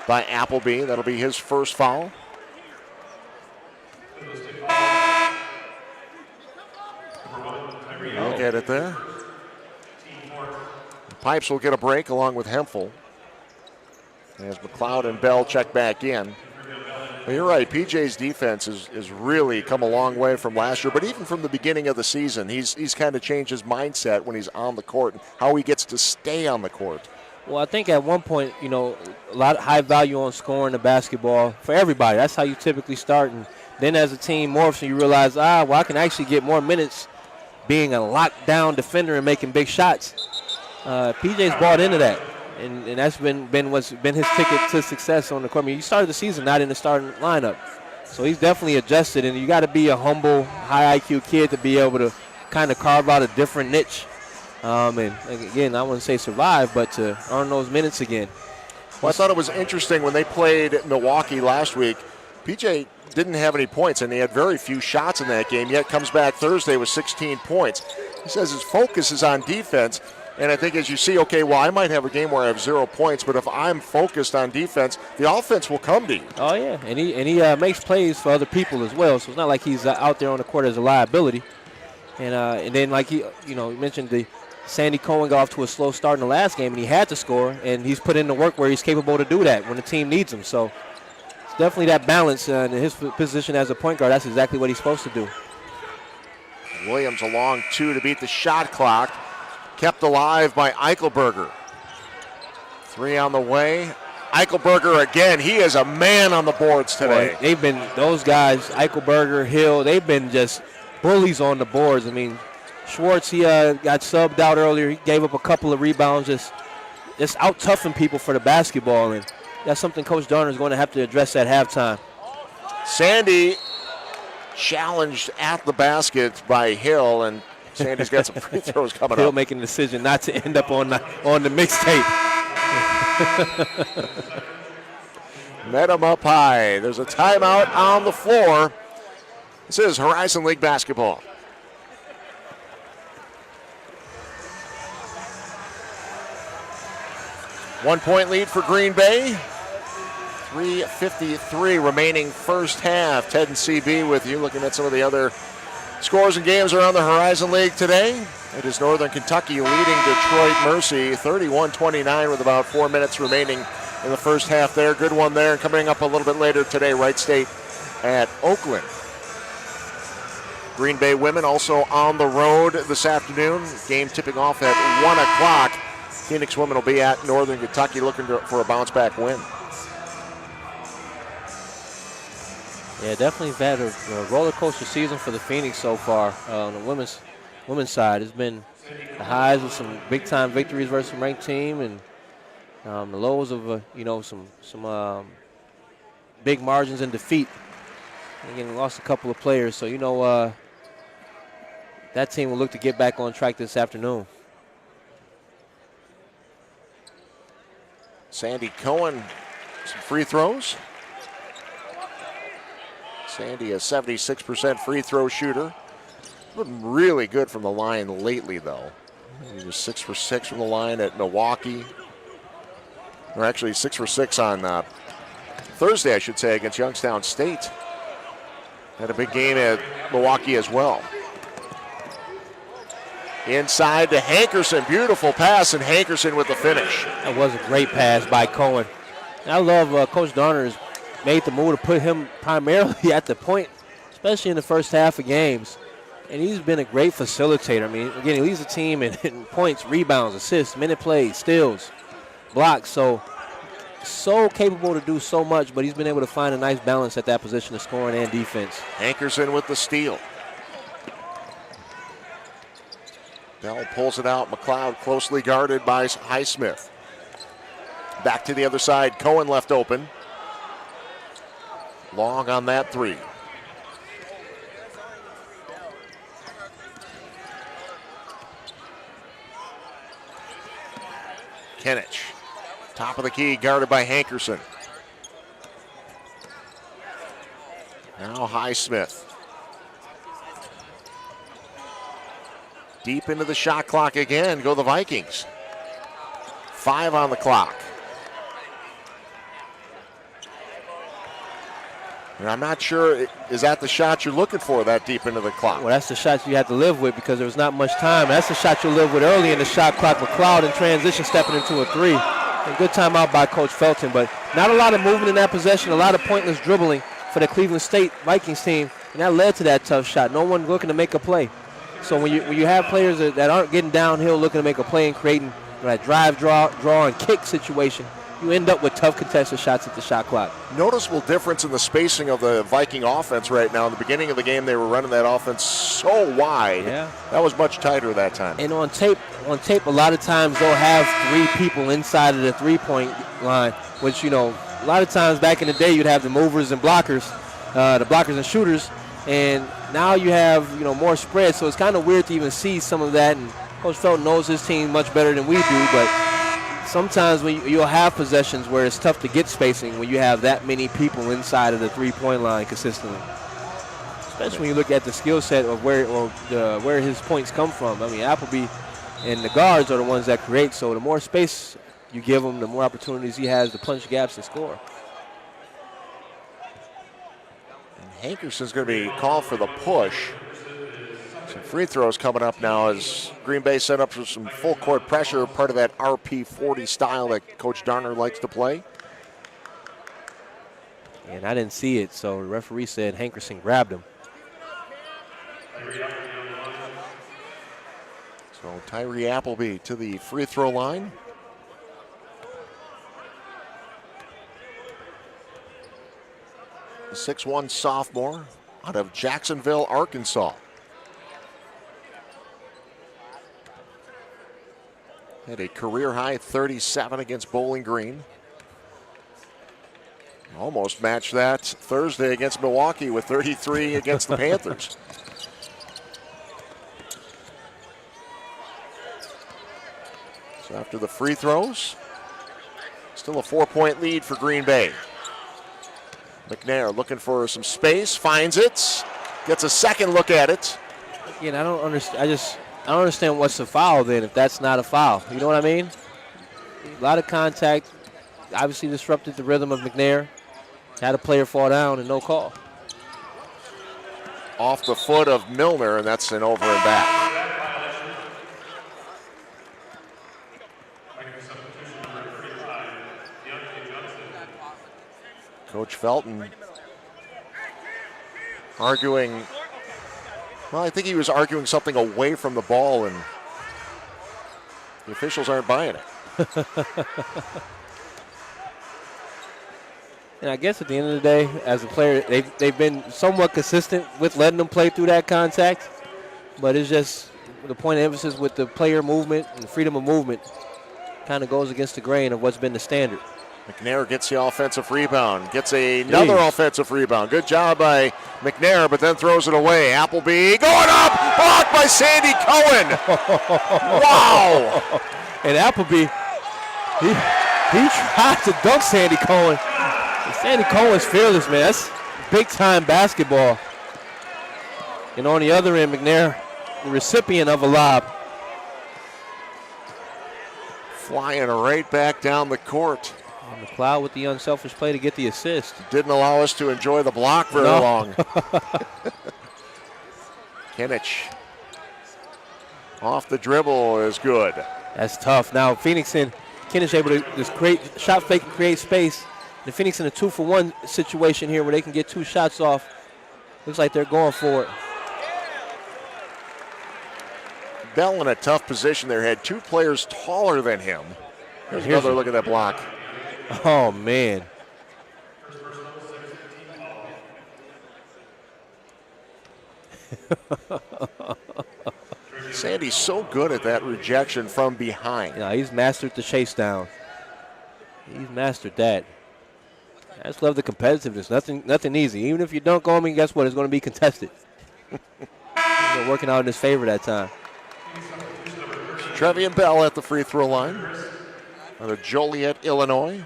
by Appleby. That'll be his first foul. Look at it there. Pipes will get a break along with Hemphill as McLeod and Bell check back in. Well, you're right, PJ's defense has really come a long way from last year, but even from the beginning of the season, he's kind of changed his mindset when he's on the court and how he gets to stay on the court. Well, I think at one point, a lot of high value on scoring the basketball for everybody. That's how you typically start. And then as a team morphs and you realize, I can actually get more minutes being a lockdown defender and making big shots. PJ's bought into that. And that's been what's been his ticket to success on the court. You started the season not in the starting lineup. So he's definitely adjusted, and you got to be a humble, high IQ kid to be able to kind of carve out a different niche. And again, I wouldn't say survive, but to earn those minutes again. Well, I thought it was interesting when they played Milwaukee last week. PJ didn't have any points, and he had very few shots in that game, yet comes back Thursday with 16 points. He says his focus is on defense. And I think as you see, okay, well, I might have a game where I have 0 points, but if I'm focused on defense, the offense will come to you. Oh, yeah, and he makes plays for other people as well, so it's not like he's out there on the court as a liability. And then, like you mentioned, the Sandy Cohen got off to a slow start in the last game, and he had to score, and he's put in the work where he's capable to do that when the team needs him. So it's definitely that balance in his position as a point guard. That's exactly what he's supposed to do. Williams a long 2 to beat the shot clock. Kept alive by Eichelberger. 3 on the way. Eichelberger again. He is a man on the boards today. Boy, they've been, those guys, Eichelberger, Hill, they've been just bullies on the boards. Schwartz, he got subbed out earlier. He gave up a couple of rebounds, just just out-toughing people for the basketball, and that's something Coach Darner is going to have to address at halftime. Sandy challenged at the basket by Hill, and Sandy's got some free throws coming Hill up. making the decision not to end up on the mixtape. Met him up high. There's a timeout on the floor. This is Horizon League basketball. One-point lead for Green Bay. 3:53 remaining first half. Ted and CB with you, looking at some of the other scores and games around the Horizon League today. It is Northern Kentucky leading Detroit Mercy 31-29 with about 4 minutes remaining in the first half there. Good one there. And coming up a little bit later today, Wright State at Oakland. Green Bay women also on the road this afternoon. Game tipping off at 1 o'clock. Phoenix women will be at Northern Kentucky looking for a bounce-back win. Yeah, definitely had a roller coaster season for the Phoenix so far. On the women's side, it's been the highs of some big-time victories versus a ranked team, and the lows of some big margins in defeat. Again, lost a couple of players, so that team will look to get back on track this afternoon. Sandy Cohen, some free throws. Sandy, a 76% free throw shooter. Been really good from the line lately, though. He was 6 for 6 from the line at Milwaukee. Or actually 6 for 6 on Thursday, I should say, against Youngstown State. Had a big game at Milwaukee as well. Inside to Hankerson. Beautiful pass, and Hankerson with the finish. That was a great pass by Cohen. And I love Coach Darner's made the move to put him primarily at the point, especially in the first half of games. And he's been a great facilitator. I mean, again, he leads the team in points, rebounds, assists, minute plays, steals, blocks. So capable to do so much, but he's been able to find a nice balance at that position of scoring and defense. Hankerson with the steal. Bell pulls it out. McLeod closely guarded by Highsmith. Back to the other side. Cohen left open. Long on that three. Kenich, top of the key, guarded by Hankerson. Now Highsmith. Deep into the shot clock again, go the Vikings. 5 on the clock. And I'm not sure, is that the shot you're looking for that deep into the clock? Well, that's the shot you have to live with because there was not much time. That's the shot you'll live with early in the shot clock. McLeod in transition stepping into a three. A good timeout by Coach Felton, but not a lot of movement in that possession, a lot of pointless dribbling for the Cleveland State Vikings team, and that led to that tough shot. No one looking to make a play. So when you have players that aren't getting downhill looking to make a play and creating that drive, draw, and kick situation, you end up with tough contested shots at the shot clock. Noticeable difference in the spacing of the Viking offense right now. In the beginning of the game, they were running that offense so wide. Yeah. That was much tighter that time. And on tape, a lot of times they'll have 3 people inside of the three-point line, which, a lot of times back in the day you'd have the movers and blockers, the blockers and shooters, and now you have, more spread. So it's kind of weird to even see some of that, and Coach Felton knows his team much better than we do, but sometimes when you'll have possessions where it's tough to get spacing when you have that many people inside of the three-point line consistently. Especially when you look at the skill set of where his points come from. I mean, Appleby and the guards are the ones that create, so the more space you give him, the more opportunities he has to punch gaps and score. And Hankerson's going to be called for the push. Some free throws coming up now as Green Bay set up for some full court pressure, part of that RP40 style that Coach Darner likes to play. And I didn't see it, so the referee said Hankerson grabbed him. So Tyree Appleby to the free throw line. The 6'1" sophomore out of Jacksonville, Arkansas. Had a career high 37 against Bowling Green. Almost matched that Thursday against Milwaukee with 33 against the Panthers. So after the free throws, still a 4-point lead for Green Bay. McNair looking for some space, finds it, gets a second look at it. Again, I don't understand. I don't understand what's a foul then if that's not a foul. You know what I mean? A lot of contact. Obviously disrupted the rhythm of McNair. Had a player fall down and no call. Off the foot of Milner, and that's an over and back. Coach Felton arguing, well, I think he was arguing something away from the ball, and the officials aren't buying it. And I guess at the end of the day, as a player, they've been somewhat consistent with letting them play through that contact, but it's just the point of emphasis with the player movement and freedom of movement kind of goes against the grain of what's been the standard. McNair gets the offensive rebound, gets another offensive rebound. Good job by McNair, but then throws it away. Appleby going up, blocked by Sandy Cohen. Wow. And Appleby, he tried to dunk Sandy Cohen. And Sandy Cohen's fearless, man. That's big-time basketball. And on the other end, McNair, the recipient of a lob. Flying right back down the court. And McLeod with the unselfish play to get the assist. Didn't allow us to enjoy the block very long. Kinich off the dribble is good. That's tough. Now Kinich able to just create shot fake and create space. The Phoenix in a 2-for-1 situation here where they can get 2 shots off. Looks like they're going for it. Bell in a tough position there. Had 2 players taller than him. Here's another look at that block. Oh, man. Sandy's so good at that rejection from behind. Yeah, he's mastered the chase down. He's mastered that. I just love the competitiveness. Nothing easy. Even if you dunk on me, guess what? It's going to be contested. Working out in his favor that time. Trevian Bell at the free throw line out of Joliet, Illinois.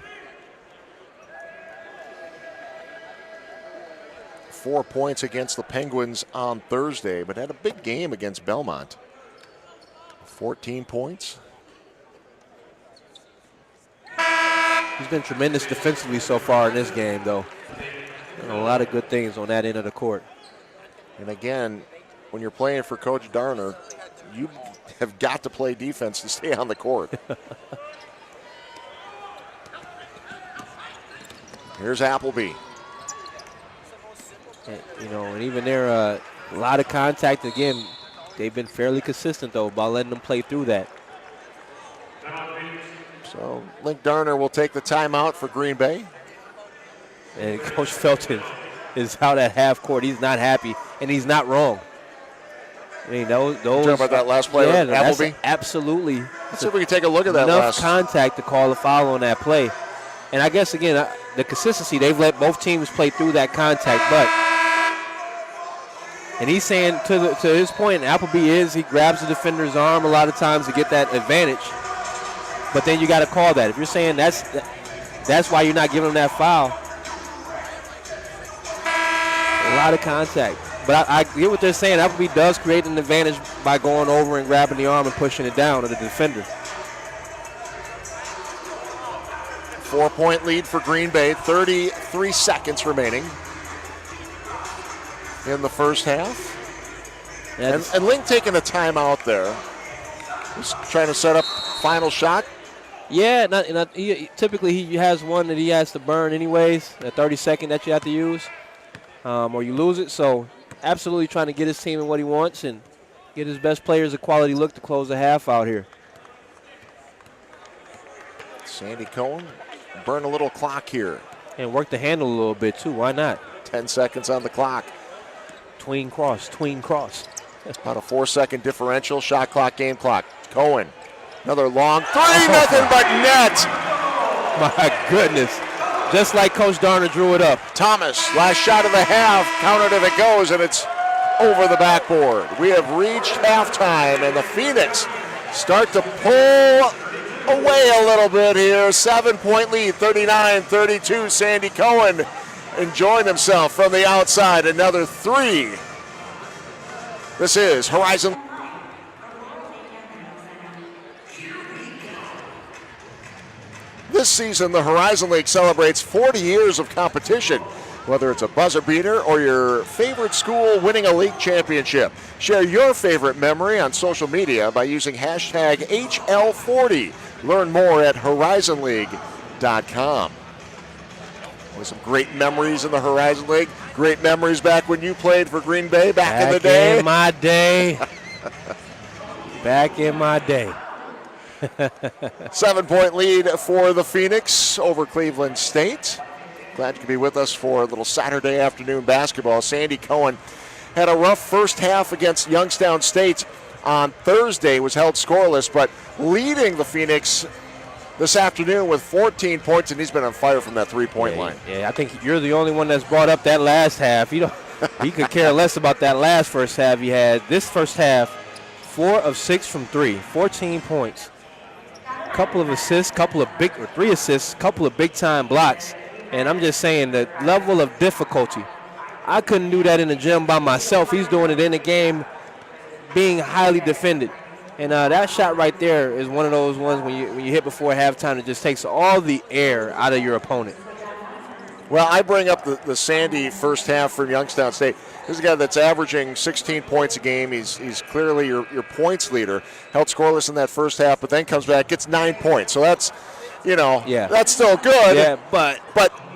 4 points against the Penguins on Thursday, but had a big game against Belmont. 14 points. He's been tremendous defensively so far in this game, though. And a lot of good things on that end of the court. And again, when you're playing for Coach Darner, you have got to play defense to stay on the court. Here's Appleby. And even there, a lot of contact. Again, they've been fairly consistent, though, by letting them play through that. So Link Darner will take the timeout for Green Bay. And Coach Felton is out at half court. He's not happy, and he's not wrong. I mean, those talking about that last play with Appleby? Absolutely. Let's see if we can take a look at that enough contact to call a foul on that play. And I guess, again, the consistency, they've let both teams play through that contact. And he's saying, to his point, Appleby he grabs the defender's arm a lot of times to get that advantage. But then you got to call that. If you're saying that's why you're not giving him that foul. A lot of contact. But I get what they're saying. Appleby does create an advantage by going over and grabbing the arm and pushing it down to the defender. 4-point lead for Green Bay. 33 seconds remaining in the first half. And Link taking a timeout there. He's trying to set up final shot. Yeah, typically he has one that he has to burn anyways, a 30-second that you have to use, or you lose it. So absolutely trying to get his team in what he wants and get his best players a quality look to close the half out here. Sandy Cohen, burn a little clock here. And work the handle a little bit too, why not? 10 seconds on the clock. Tween cross. About a 4-second differential, shot clock, game clock. Cohen Another long three, nothing but net. My goodness. Just like Coach Darner drew it up. Thomas, last shot of the half, counted if it goes, and it's over the backboard. We have reached halftime, and the Phoenix start to pull away a little bit here. 7-point lead, 39-32. Sandy Cohen enjoying himself from the outside. Another three. This is Horizon. This season, the Horizon League celebrates 40 years of competition, whether it's a buzzer beater or your favorite school winning a league championship. Share your favorite memory on social media by using hashtag HL40. Learn more at horizonleague.com. With some great memories in the Horizon League. Great memories back when you played for Green Bay back in the day. Back in my day. Back in my day. 7-point lead for the Phoenix over Cleveland State. Glad you could be with us for a little Saturday afternoon basketball. Sandy Cohen had a rough first half against Youngstown State on Thursday, was held scoreless, but leading the Phoenix this afternoon with 14 points, and he's been on fire from that three-point line. Yeah, I think you're the only one that's brought up that last half. You know, he could care less about that last first half he had. This first half, 4 of 6 from 3, 14 points. Couple of assists, three assists, couple of big-time blocks. And I'm just saying the level of difficulty. I couldn't do that in the gym by myself. He's doing it in the game, being highly defended. And that shot right there is one of those ones when you hit before halftime, it just takes all the air out of your opponent. Well, I bring up the Sandy first half from Youngstown State. This is a guy that's averaging 16 points a game. He's clearly your points leader. Held scoreless in that first half, but then comes back, gets 9 points. So that's, that's still good. Yeah, but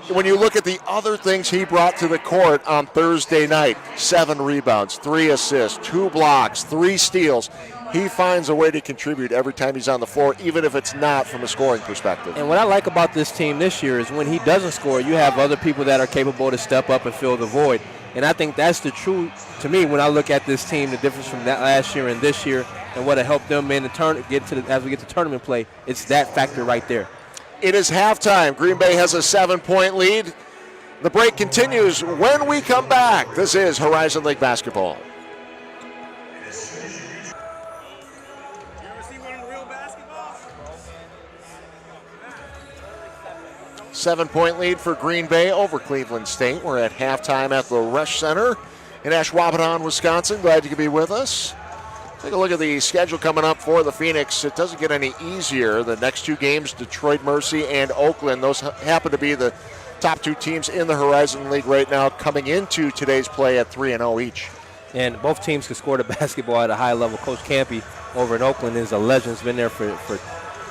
when you look at the other things he brought to the court on Thursday night, 7 rebounds, 3 assists, 2 blocks, 3 steals. He finds a way to contribute every time he's on the floor, even if it's not from a scoring perspective. And what I like about this team this year is when he doesn't score, you have other people that are capable to step up and fill the void. And I think that's the true, to me, when I look at this team, the difference from that last year and this year and what helped them in the as we get to tournament play, it's that factor right there. It is halftime. Green Bay has a 7-point lead. The break continues when we come back. This is Horizon League basketball. 7-point lead for Green Bay over Cleveland State. We're at halftime at the Resch Center in Ashwaubenon, Wisconsin. Glad you could be with us. Take a look at the schedule coming up for the Phoenix. It doesn't get any easier. The next 2 games, Detroit Mercy and Oakland. Those happen to be the top 2 teams in the Horizon League right now, coming into today's play at 3-0 each. And both teams can score the basketball at a high level. Coach Campy over in Oakland is a legend. He's been there for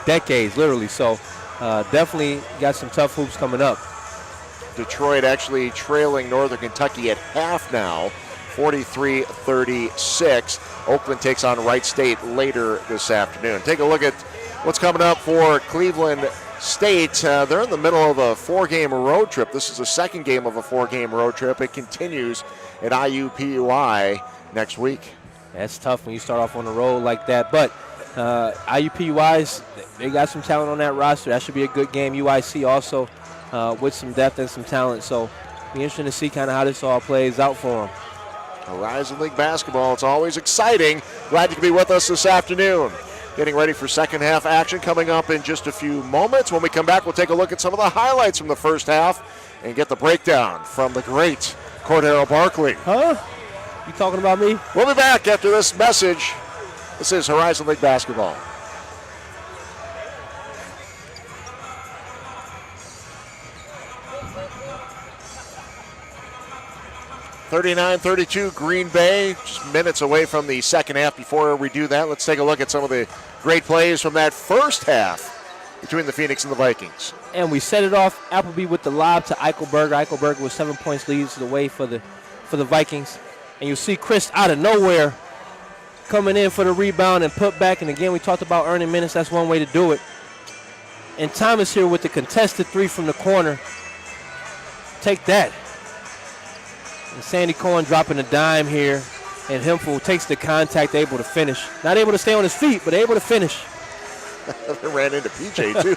decades, literally. So definitely got some tough hoops coming up. Detroit actually trailing Northern Kentucky at half now, 43-36. Oakland takes on Wright State later this afternoon. Take a look at what's coming up for Cleveland State. They're in the middle of a 4-game road trip. This is the second game of a 4-game road trip. It continues at IUPUI next week. That's tough when you start off on the road like that. But IUPUI's, they got some talent on that roster. That should be a good game. UIC also with some depth and some talent. So be interesting to see kind of how this all plays out for them. Horizon League basketball, it's always exciting. Glad you can be with us this afternoon. Getting ready for second half action coming up in just a few moments. When we come back, we'll take a look at some of the highlights from the first half and get the breakdown from the great Cordero Barkley. Huh? You talking about me? We'll be back after this message. This is Horizon League basketball. (39-32) Green Bay, just minutes away from the second half. Before we do that, let's take a look at some of the great plays from that first half between the Phoenix and the Vikings. And we set it off, Appleby with the lob to Eichelberger. Eichelberger with 7 points leads the way for the Vikings. And you see Chris out of nowhere coming in for the rebound and put back. And again, we talked about earning minutes. That's one way to do it. And Thomas here with the contested 3 from the corner. Take that. And Sandy Cohen dropping a dime here. And Hemphill takes the contact, able to finish. Not able to stay on his feet, but able to finish. They ran into PJ, too.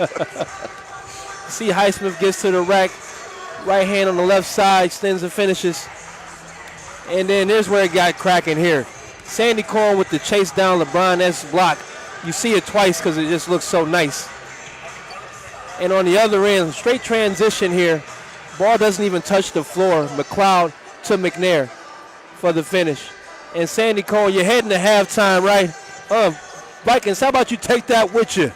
See Highsmith gets to the rack. Right hand on the left side, extends and finishes. And then there's where it got cracking here. Sandy Cohen with the chase down LeBron-esque block. You see it twice because it just looks so nice. And on the other end, straight transition here. Ball doesn't even touch the floor. McLeod to McNair for the finish. And Sandy Cohen, you're heading to halftime, right? Vikings, how about you take that with you?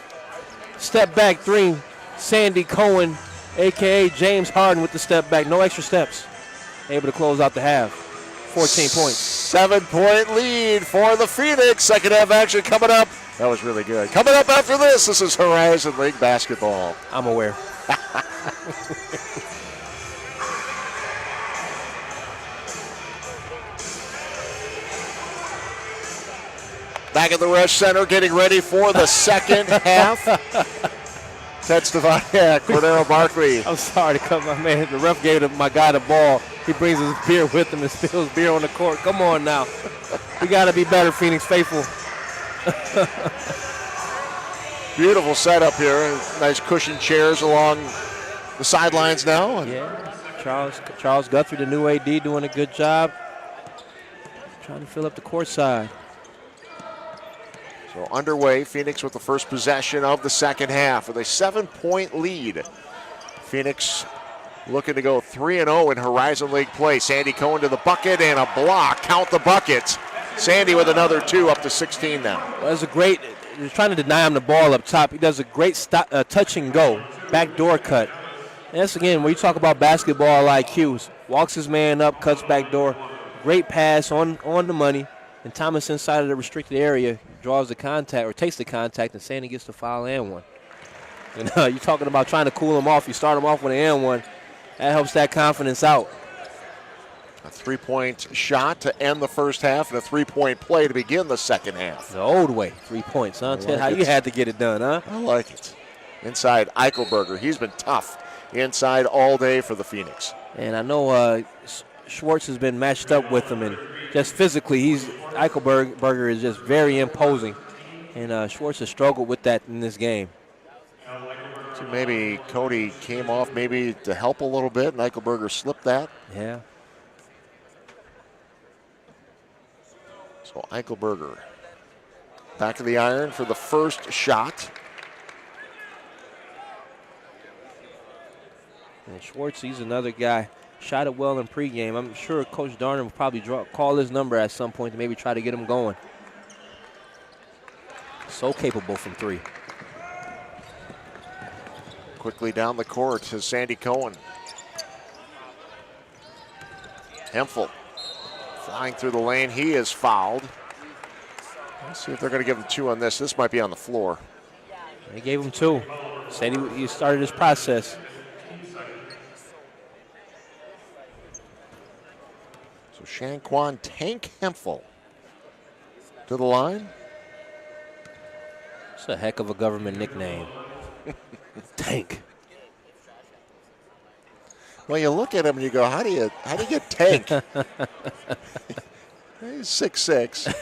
Step back three. Sandy Cohen, a.k.a. James Harden with the step back. No extra steps. Able to close out the half. 14 points. 7-point lead for the Phoenix. Second half action coming up. That was really good. Coming up after this is Horizon League basketball. I'm aware. Back at the Rush Center, getting ready for the second half. That's Cordero Barkley. I'm sorry to cut my man. The ref gave my guy the ball. He brings his beer with him and spills beer on the court. Come on now. We got to be better, Phoenix faithful. Beautiful setup here. Nice cushioned chairs along the sidelines now. Yeah. Charles Guthrie, the new AD, doing a good job. Trying to fill up the court side. So underway, Phoenix with the first possession of the second half with a 7-point lead. Phoenix looking to go 3-0 in Horizon League play. Sandy Cohen to the bucket and a block. Count the buckets. Sandy with another 2, up to 16 now. Well, that's a great, they're trying to deny him the ball up top. He does a great touch and go, backdoor cut. And that's, again, when you talk about basketball IQs, walks his man up, cuts back door. Great pass on the money. And Thomas inside of the restricted area draws the contact or takes the contact, and Sandy gets the foul and one. And you're talking about trying to cool him off. You start him off with an and one. That helps that confidence out. A 3-point shot to end the first half and a 3-point play to begin the second half. The old way, 3 points, huh? Ted, how you had to get it done, huh? I like it. Inside Eichelberger. He's been tough inside all day for the Phoenix. And I know Schwartz has been matched up with him, and just physically, Eichelberger is just very imposing. And Schwartz has struggled with that in this game. So maybe Cody came off maybe to help a little bit, and Eichelberger slipped that. Yeah. So Eichelberger back of the iron for the first shot. And Schwartz, he's another guy. Shot it well in pregame. I'm sure Coach Darner will probably call his number at some point to maybe try to get him going. So capable from three. Quickly down the court to Sandy Cohen. Hemphill flying through the lane. He is fouled. Let's see if they're going to give him 2 on this. This might be on the floor. They gave him 2. Said he started his process. So Shanquan Tank Hemphill to the line. It's a heck of a government nickname. Tank. Well, you look at him and you go, how do you get Tank? He's 6'6".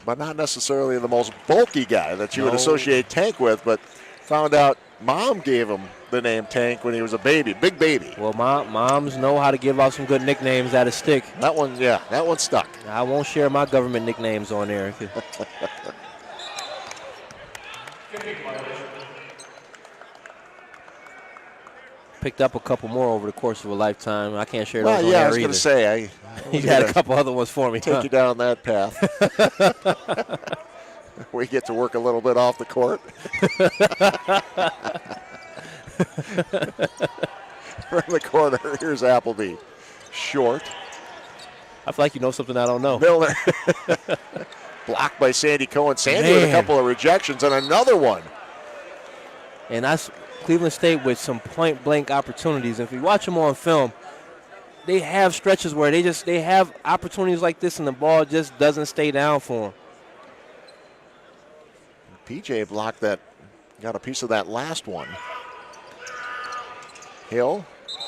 But not necessarily the most bulky guy that you would associate Tank with, but found out Mom gave him the name Tank when he was a baby, big baby. Well, moms know how to give out some good nicknames that stick. That one stuck. I won't share my government nicknames on there. Picked up a couple more over the course of a lifetime. I can't share those on there I was going to say. You had a couple other ones for me. Take you down that path. We get to work a little bit off the court. From the corner, here's Appleby. Short. I feel like you know something I don't know. Milner. Blocked by Sandy Cohen. Sandy with a couple of rejections and another one. And that's Cleveland State with some point-blank opportunities. If you watch them on film, they have stretches where they have opportunities like this and the ball just doesn't stay down for them. PJ blocked that, got a piece of that last one. Hill,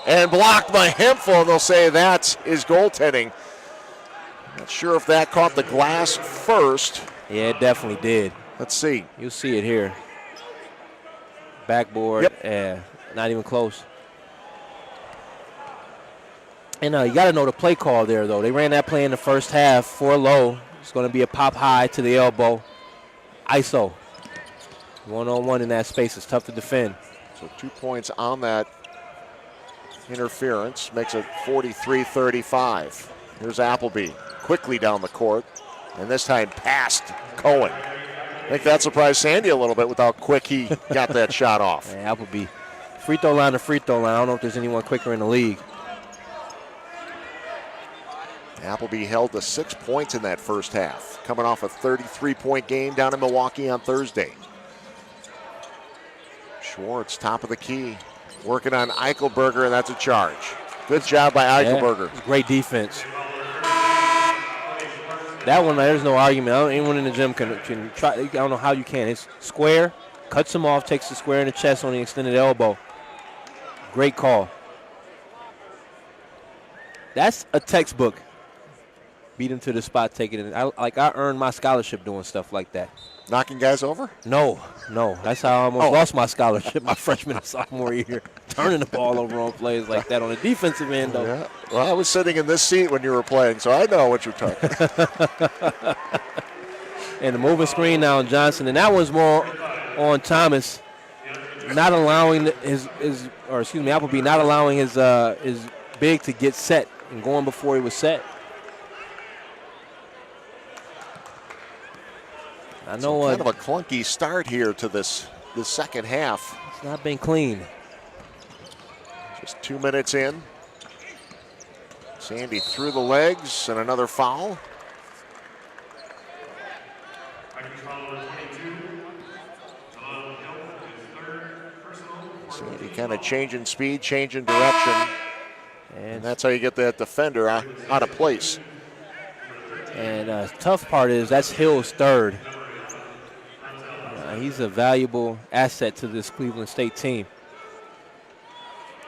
and blocked by Hemphill, and they'll say that is goaltending. Not sure if that caught the glass first. Yeah, it definitely did. Let's see. You'll see it here. Backboard. Yep. Yeah, not even close. And you got to know the play call there, though. They ran that play in the first half, 4 low. It's going to be a pop high to the elbow. ISO. One-on-one in that space. It's tough to defend. So 2 points on that interference. Makes it 43-35. Here's Appleby quickly down the court. And this time past Cohen. I think that surprised Sandy a little bit with how quick he got that shot off. Yeah, Appleby. Free throw line to free throw line. I don't know if there's anyone quicker in the league. Appleby held to 6 points in that first half, coming off a 33-point game down in Milwaukee on Thursday. Schwartz, top of the key, working on Eichelberger, and that's a charge. Good job by Eichelberger. Yeah, great defense. That one, there's no argument. Anyone in the gym can try. I don't know how you can. It's square, cuts him off, takes the square in the chest on the extended elbow. Great call. That's a textbook. Beat him to the spot, take it in. I earned my scholarship doing stuff like that. Knocking guys over? No. That's how I almost lost my scholarship my freshman and sophomore year. Turning the ball over on plays like that on the defensive end, though. Yeah. Well, I was sitting in this seat when you were playing, so I know what you're talking about. And the moving screen now on Johnson, and that was more on Thomas, not allowing Appleby not allowing his big to get set and going before he was set. I know kind of a clunky start here to this second half. It's not been clean. Just 2 minutes in. Sandy through the legs and another foul. Sandy kind of changing speed, changing direction. And that's how you get that defender out of place. And tough part is that's Hill's third. He's a valuable asset to this Cleveland State team.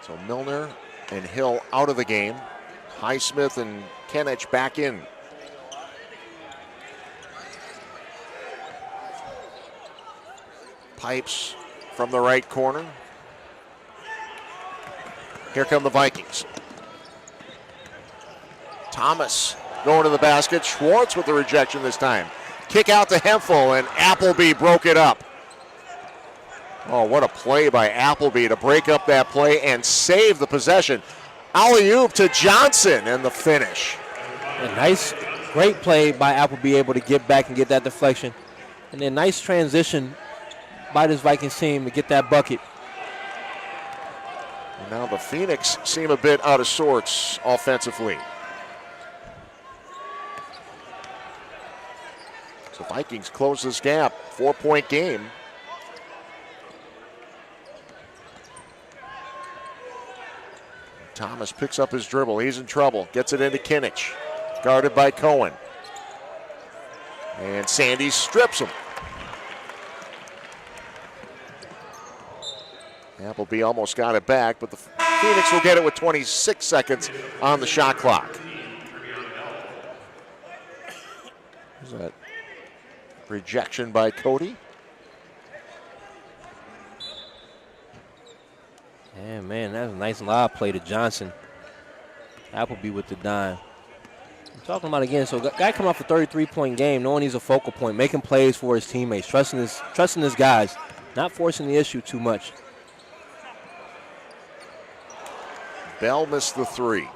So Milner and Hill out of the game. Highsmith and Kenich back in. Pipes from the right corner. Here come the Vikings. Thomas going to the basket. Schwartz with the rejection this time. Kick out to Hemphill, and Appleby broke it up. Oh, what a play by Appleby to break up that play and save the possession. Alley-oop to Johnson, and the finish. Great play by Appleby, able to get back and get that deflection. And then nice transition by this Vikings team to get that bucket. And now the Phoenix seem a bit out of sorts offensively. The Vikings close this gap. 4-point game. Thomas picks up his dribble. He's in trouble. Gets it into Kinich. Guarded by Cohen. And Sandy strips him. Appleby almost got it back, but the Phoenix will get it with 26 seconds on the shot clock. Who's that? Rejection by Cody. Yeah, man, that was a nice lob play to Johnson. Appleby with the dime. I'm talking about again, so guy coming off a 33-point game, knowing he's a focal point, making plays for his teammates, trusting his guys, not forcing the issue too much. Bell missed the three.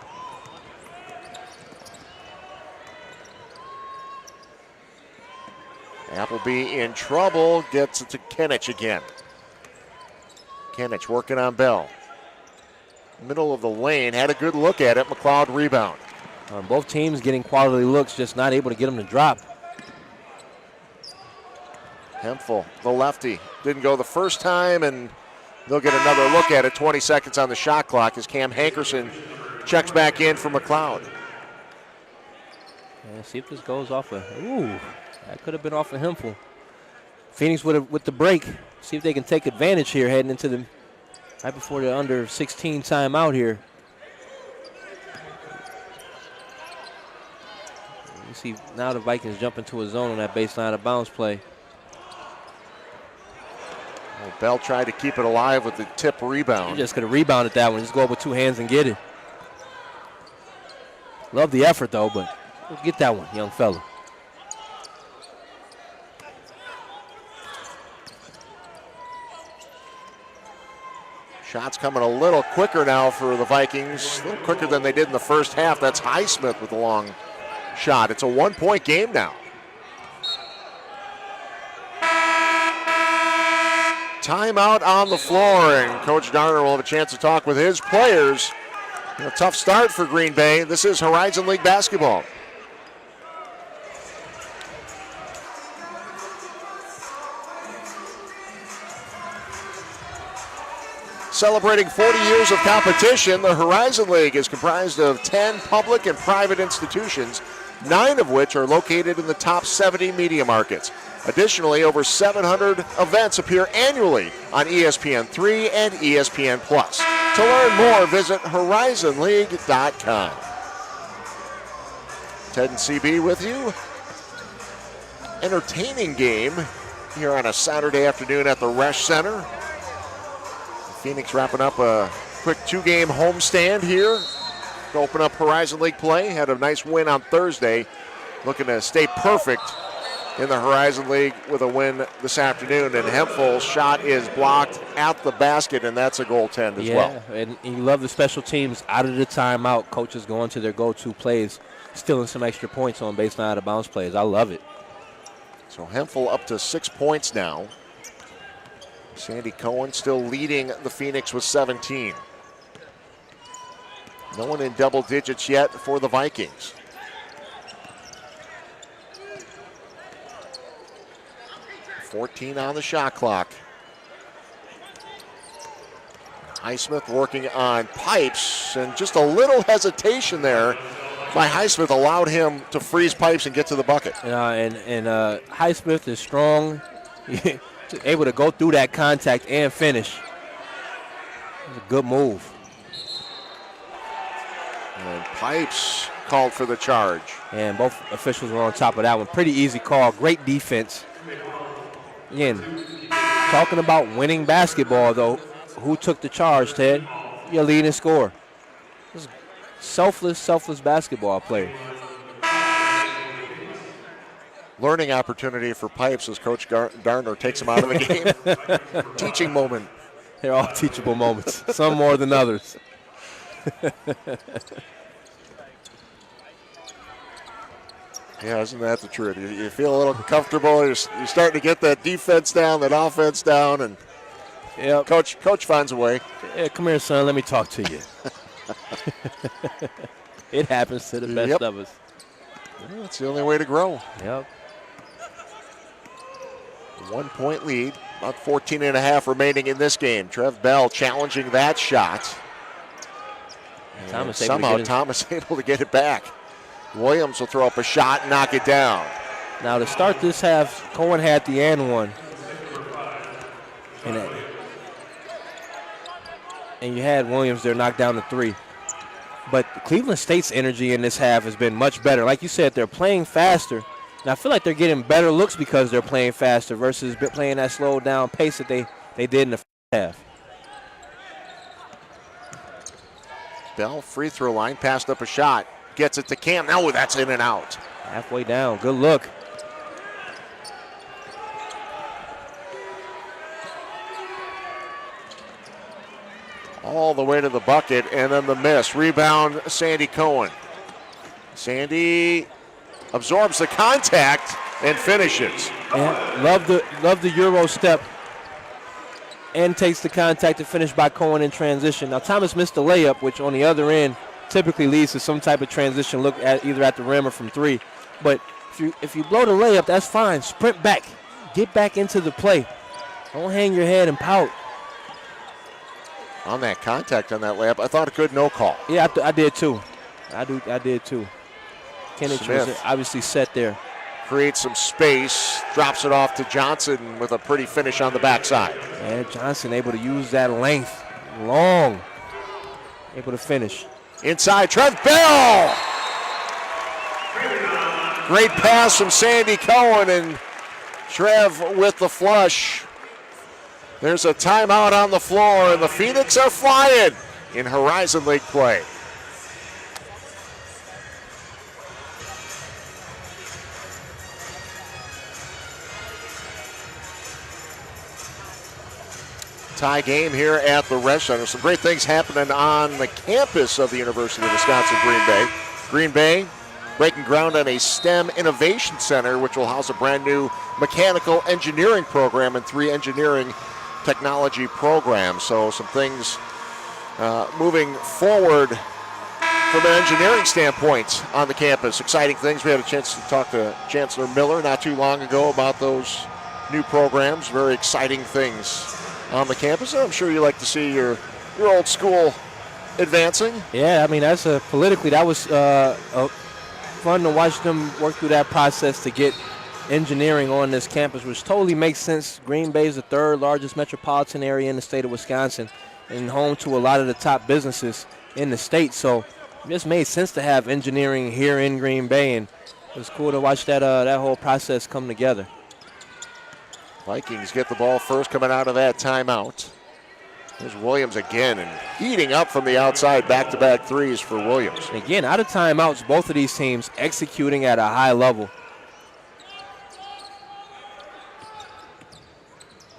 Appleby in trouble, gets it to Kenich again. Kenich working on Bell. Middle of the lane, had a good look at it. McLeod rebound. Both teams getting quality looks, just not able to get them to drop. Hemphill, the lefty, didn't go the first time, and they'll get another look at it. 20 seconds on the shot clock as Cam Hankerson checks back in for McLeod. Yeah, see if this goes off of. Ooh, that could have been off of Hemphill. Phoenix with the break. See if they can take advantage here heading into the right before the under 16 timeout here. see now the Vikings jump into a zone on that baseline of bounds play. Well, Bell tried to keep it alive with the tip rebound. You just could have rebounded that one. Just go up with 2 hands and get it. Love the effort, though, but get that one, young fella. Shots coming a little quicker now for the Vikings, a little quicker than they did in the first half. That's Highsmith with the long shot. It's a 1-point game now. Timeout on the floor, and Coach Darner will have a chance to talk with his players. A tough start for Green Bay. This is Horizon League basketball. Celebrating 40 years of competition, the Horizon League is comprised of 10 public and private institutions, 9 of which are located in the top 70 media markets. Additionally, over 700 events appear annually on ESPN3 and ESPN+. To learn more, visit horizonleague.com. Ted and CB with you. Entertaining game here on a Saturday afternoon at the Resch Center. Phoenix wrapping up a quick 2-game homestand here to open up Horizon League play. Had a nice win on Thursday. Looking to stay perfect in the Horizon League with a win this afternoon. And Hemphel's shot is blocked at the basket, and that's a goaltend as well. Yeah, and you love the special teams out of the timeout. Coaches going to their go-to plays, stealing some extra points on baseline out of bounds plays. I love it. So Hemphill up to 6 points now. Sandy Cohen still leading the Phoenix with 17. No one in double digits yet for the Vikings. .14 on the shot clock. Highsmith working on Pipes, and just a little hesitation there by Highsmith allowed him to freeze Pipes and get to the bucket. And Highsmith is strong. Able to go through that contact and finish. It's a good move. And Pipes called for the charge. And both officials were on top of that one. Pretty easy call. Great defense. Again, talking about winning basketball, though, who took the charge, Ted? Your leading scorer. Selfless basketball player. Learning opportunity for Pipes as Coach Darner takes him out of the game. Teaching moment. They're all teachable moments, some more than others. Yeah, isn't that the truth? You feel a little comfortable. You're starting to get that defense down, that offense down, and yep. Coach finds a way. Yeah, come here, son. Let me talk to you. It happens to the best of us. Well, that's the only way to grow. Yep. 1 point lead, about 14 and a half remaining in this game. Trev Bell challenging that shot. Somehow Thomas able to get it back. Williams will throw up a shot and knock it down. Now to start this half, Cohen had the and one. And you had Williams there knock down the 3. But Cleveland State's energy in this half has been much better. Like you said, they're playing faster. And I feel like they're getting better looks because they're playing faster versus playing that slowed down pace that they did in the first half. Bell, free throw line, passed up a shot. Gets it to Cam. No, that's in and out. Halfway down. Good look. All the way to the bucket, and then the miss. Rebound, Sandy Cohen. Sandy absorbs the contact and finishes. And love the Euro step. And takes the contact to finish by Cohen in transition. Now Thomas missed the layup, which on the other end typically leads to some type of transition look at either at the rim or from 3. But if you blow the layup, that's fine. Sprint back. Get back into the play. Don't hang your head and pout. On that contact on that layup, I thought a good no call. Yeah, I did too. I did too. Kennedy was obviously set there. Creates some space, drops it off to Johnson with a pretty finish on the backside. And Johnson able to use that length, long, able to finish. Inside, Trev Bell! Great pass from Sandy Cohen, and Trev with the flush. There's a timeout on the floor, and the Phoenix are flying in Horizon League play. Tie game here at the Resch Center. Some great things happening on the campus of the University of Wisconsin Green Bay. Green Bay breaking ground on a STEM Innovation Center, which will house a brand new mechanical engineering program and 3 engineering technology programs. So some things moving forward from an engineering standpoint on the campus. Exciting things. We had a chance to talk to Chancellor Miller not too long ago about those new programs. Very exciting things on the campus. I'm sure you like to see your old school advancing. Yeah, I mean, politically, that was fun to watch them work through that process to get engineering on this campus, which totally makes sense. Green Bay is the 3rd largest metropolitan area in the state of Wisconsin and home to a lot of the top businesses in the state. So it just made sense to have engineering here in Green Bay, and it was cool to watch that whole process come together. Vikings get the ball first coming out of that timeout. There's Williams again, and heating up from the outside, back-to-back threes for Williams. And again, out of timeouts, both of these teams executing at a high level.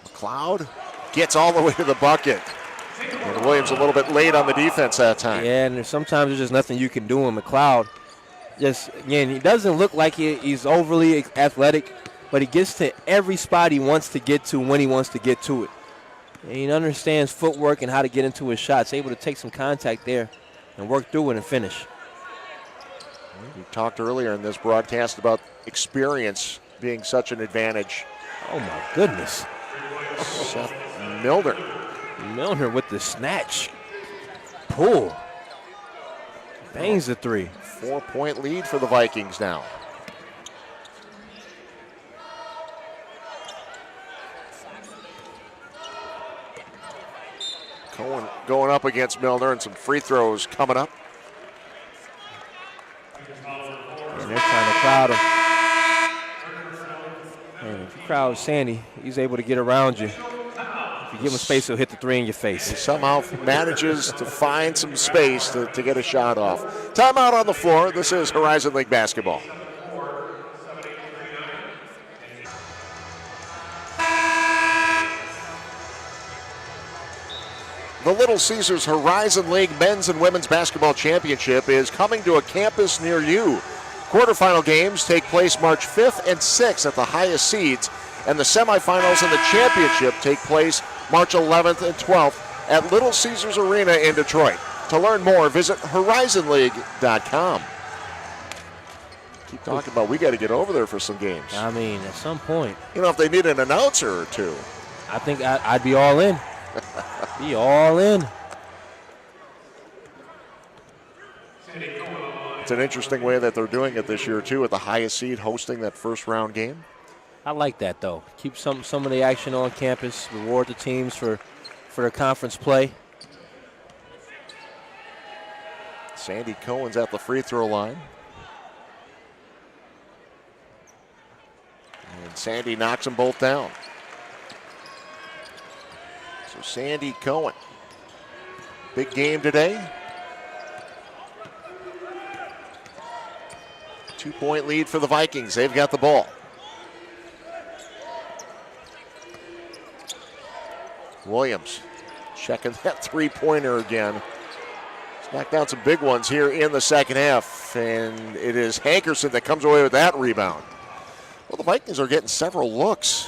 McLeod gets all the way to the bucket. And Williams a little bit late on the defense that time. Yeah, and sometimes there's just nothing you can do in McLeod. Just, again, he doesn't look like he's overly athletic, but he gets to every spot he wants to get to when he wants to get to it. And he understands footwork and how to get into his shots, able to take some contact there and work through it and finish. We talked earlier in this broadcast about experience being such an advantage. Oh, my goodness. Seth Milner. Milner with the snatch. Pull. Bangs the 3. 4-point lead for the Vikings now. Cohen going up against Milner, and some free throws coming up. And they're trying to crowd him. And if you crowd Sandy, he's able to get around you. If you give him space, he'll hit the 3 in your face. He somehow manages to find some space to get a shot off. Timeout on the floor. This is Horizon League basketball. The Little Caesars Horizon League Men's and Women's Basketball Championship is coming to a campus near you. Quarterfinal games take place March 5th and 6th at the highest seeds, and the semifinals and the championship take place March 11th and 12th at Little Caesars Arena in Detroit. To learn more, visit horizonleague.com. Keep talking about we got to get over there for some games. I mean, at some point. You know, if they need an announcer or two. I think I'd be all in. Be all in. It's an interesting way that they're doing it this year, too, with the highest seed hosting that first round game. I like that, though. Keep some of the action on campus, reward the teams for their conference play. Sandy Cohen's at the free throw line. And Sandy knocks them both down. So Sandy Cohen, big game today. 2-point lead for the Vikings. They've got the ball. Williams checking that three-pointer again. He's knocked down some big ones here in the second half, and it is Hankerson that comes away with that rebound. Well, the Vikings are getting several looks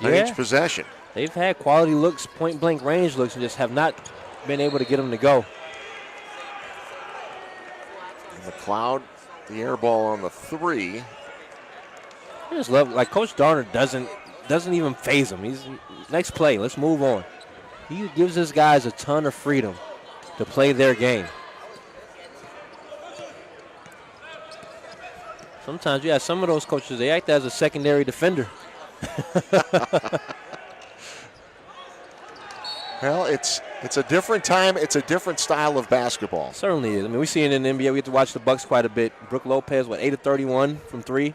on each possession. They've had quality looks, point-blank range looks, and just have not been able to get them to go. And McLeod, the air ball on the 3. I just love, like, Coach Darner doesn't even phase him. He's next play, let's move on. He gives his guys a ton of freedom to play their game. Sometimes, yeah, some of those coaches, they act as a secondary defender. Well, it's a different time. It's a different style of basketball. Certainly is. I mean, we see it in the NBA. We get to watch the Bucks quite a bit. Brooke Lopez, 8 of 31 from 3.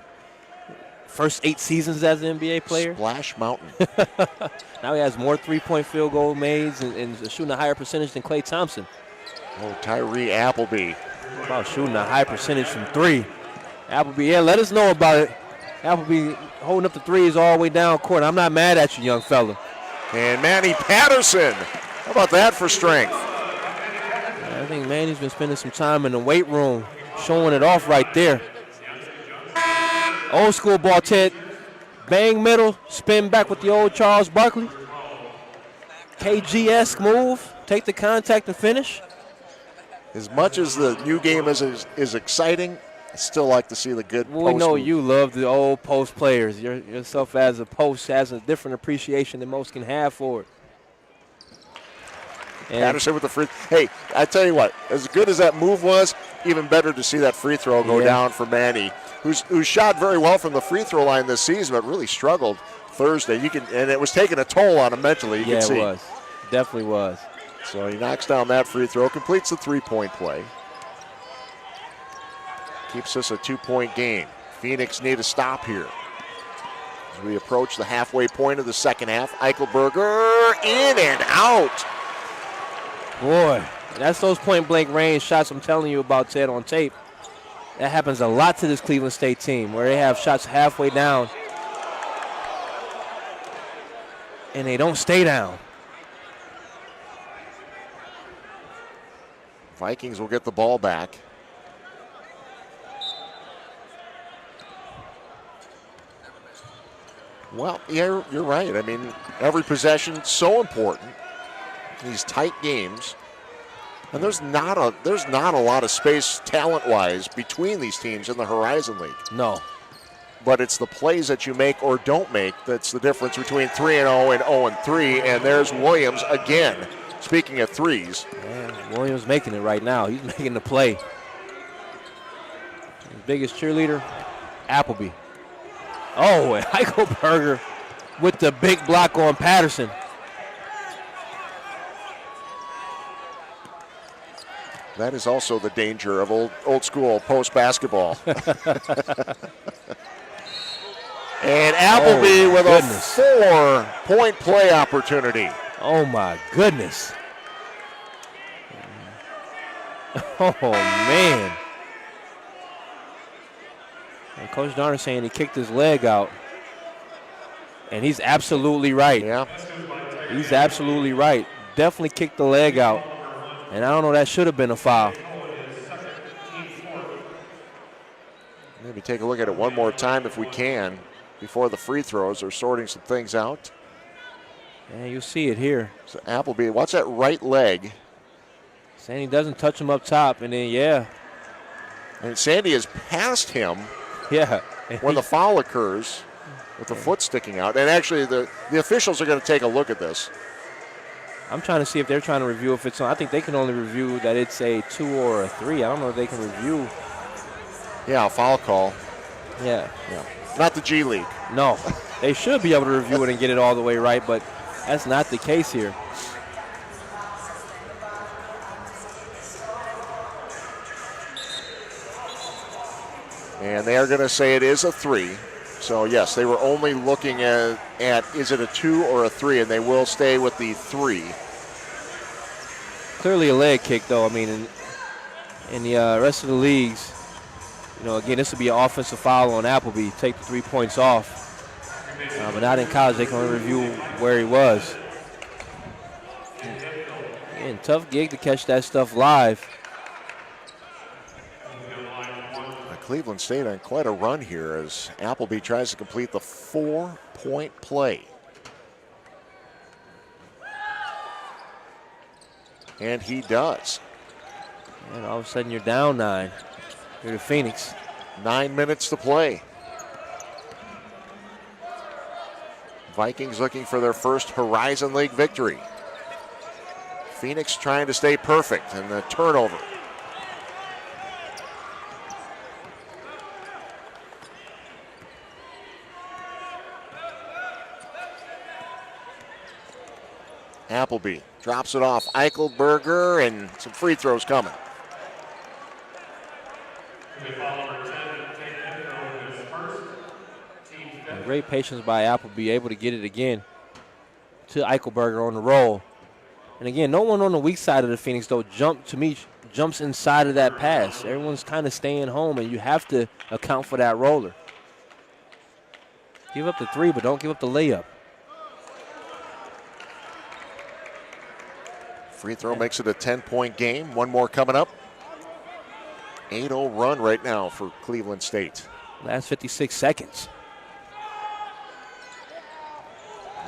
First 8 seasons as an NBA player. Splash Mountain. Now he has more three-point field goal made and shooting a higher percentage than Klay Thompson. Oh, Tyree Appleby. About shooting a high percentage from 3. Appleby, yeah, let us know about it. Appleby holding up the threes all the way down court. I'm not mad at you, young fella. And Manny Patterson. How about that for strength? I think Manny's been spending some time in the weight room, showing it off right there. Old school ball, Ted. Bang middle, spin back with the old Charles Barkley. KG-esque move, take the contact and finish. As much as the new game is exciting, I still like to see the good post. We know move. you love the old post players. Yourself as a post has a different appreciation than most can have for it. And Patterson with the free. Hey, I tell you what, as good as that move was, even better to see that free throw go down for Manny, who's shot very well from the free throw line this season, but really struggled Thursday. And it was taking a toll on him mentally. You can see. Yeah, it was. Definitely was. So he knocks down that free throw, completes the three-point play. Keeps us a 2-point game. Phoenix need a stop here. As we approach the halfway point of the second half, Eichelberger in and out. Boy, that's those point-blank range shots I'm telling you about, Ted, on tape. That happens a lot to this Cleveland State team, where they have shots halfway down, and they don't stay down. Vikings will get the ball back. Well, yeah, you're right. I mean, every possession so important. These tight games, and there's not a lot of space talent-wise between these teams in the Horizon League. No. But it's the plays that you make or don't make that's the difference between 3-0 and 0-3. And there's Williams again. Speaking of threes, man, Williams making it right now. He's making the play. His biggest cheerleader, Appleby. Oh, and Eichelberger with the big block on Patterson. that is also the danger of old school post basketball. And Appleby with a 4-point play opportunity. Oh my goodness. Oh man. And Coach Darner saying he kicked his leg out. And he's absolutely right. Yeah. He's absolutely right. Definitely kicked the leg out. And I don't know, that should have been a foul. Maybe take a look at it one more time if we can before the free throws. They're sorting some things out. Yeah, you'll see it here. So Appleby, watch that right leg. Sandy doesn't touch him up top, and then, yeah. And Sandy has passed him Yeah. when the foul occurs with the foot sticking out. And actually, the officials are going to take a look at this. I'm trying to see if they're trying to review if it's on. I think they can only review that it's a 2 or a 3. I don't know if they can review. Yeah, a foul call. Yeah. Not the G League. No. They should be able to review it and get it all the way right, but that's not the case here. And they are going to say it is a 3. So, yes, they were only looking at is it a 2 or a 3, and they will stay with the 3. Clearly a leg kick, though. I mean, in the rest of the leagues, you know, again, this would be an offensive foul on Appleby. Take the 3 points off. But not in college. They can only review where he was. And tough gig to catch that stuff live. Cleveland State on quite a run here as Appleby tries to complete the 4-point play. And he does. And all of a sudden you're down 9. You're to Phoenix. 9 minutes to play. Vikings looking for their first Horizon League victory. Phoenix trying to stay perfect in the turnover. Appleby Drops it off Eichelberger, and some free throws coming. And great patience by Appleby, able to get it again to Eichelberger on the roll. And again, no one on the weak side of the Phoenix, though, jumps inside of that pass. Everyone's kind of staying home, and you have to account for that roller. Give up the three, but don't give up the layup. Free throw makes it a 10-point game. One more coming up. 8-0 run right now for Cleveland State. Last 56 seconds.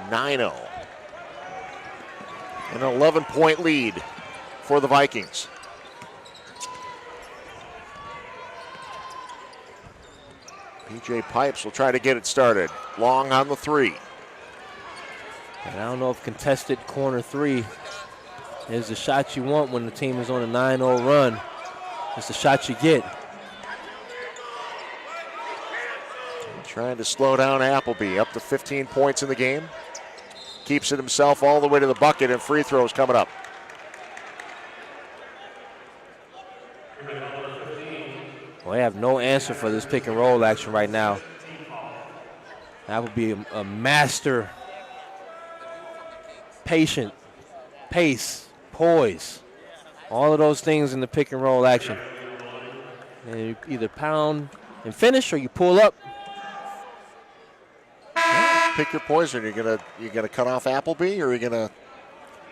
9-0. An 11-point lead for the Vikings. PJ Pipes will try to get it started. Long on the three. And I don't know if contested corner three is the shot you want when the team is on a 9-0 run. It's the shot you get. Trying to slow down Appleby, up to 15 points in the game. Keeps it himself all the way to the bucket, and free throws coming up. Well, they have no answer for this pick and roll action right now. That would be a master, patient, pace, poise, all of those things in the pick and roll action. And you either pound and finish, or you pull up. Pick your poison. You gonna cut off Appleby, or are you gonna?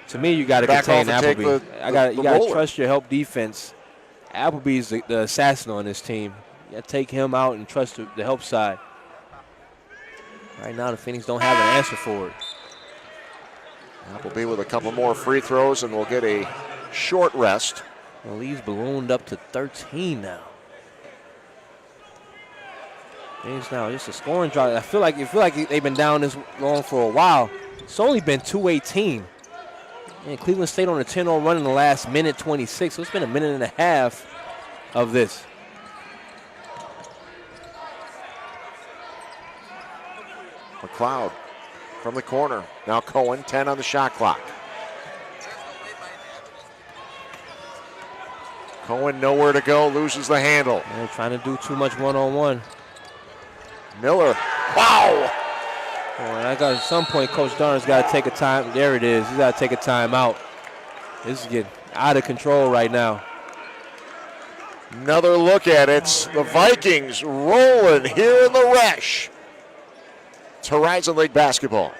To me, you got to back contain off and Appleby. You got to roller. trust your help defense. Appleby's the assassin on this team. You got to take him out and trust the help side. Right now, the Phoenix don't have an answer for it. Appleby with a couple more free throws, and we'll get a short rest. The lead's ballooned up to 13 now. It's now just a scoring drought. I feel like they've been down this long for a while. It's only been 2:18. And Cleveland State on a 10-0 run in the last minute 26. So it's been a minute and a half of this. McLeod from the corner. Now Cohen, 10 on the shot clock. Cohen nowhere to go, loses the handle. And they're trying to do too much one-on-one. Miller, wow! Oh, and I got at some point, Coach Darn's got to take a time. There it is. He's got to take a timeout. This is getting out of control right now. Another look at it. The Vikings rolling here in the Resch. It's Horizon League basketball.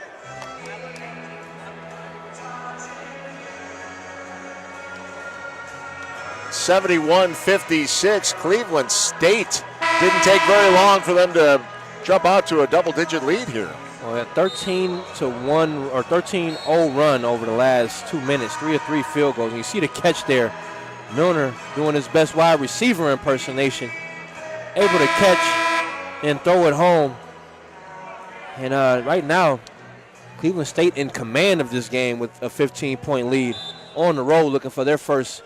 (71-56). Cleveland State didn't take very long for them to jump out to a double-digit lead here. Well, a 13-1 or 13-0 run over the last 2 minutes, 3 of 3 field goals. And you see the catch there. Milner doing his best wide receiver impersonation, able to catch and throw it home. And right now, Cleveland State in command of this game with a 15-point lead, on the road looking for their first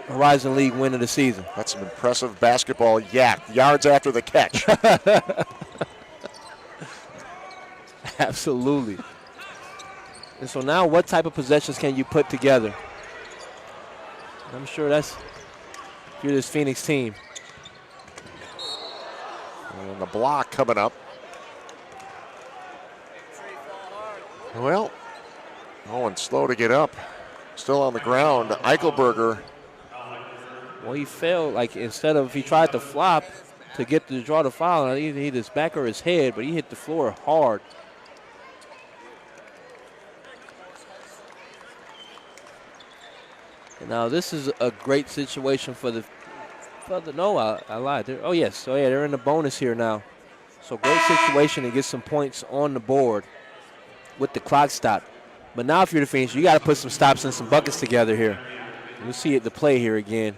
Horizon League win of the season. That's some impressive basketball yards after the catch. Absolutely. And so now what type of possessions can you put together? I'm sure that's, if you're this Phoenix team. And the block coming up. Well, Owen slow to get up. Still on the ground. Eichelberger. Well, he failed. Like, instead of, he tried to flop to get to draw the foul, and he hit his back or his head, but he hit the floor hard. And now this is a great situation for the no, I lied. Oh, yes. So, yeah, they're in the bonus here now. So, great situation to get some points on the board with the clock stop. But now if you're the Phoenix, you got to put some stops and some buckets together here. We'll see it, the play here again.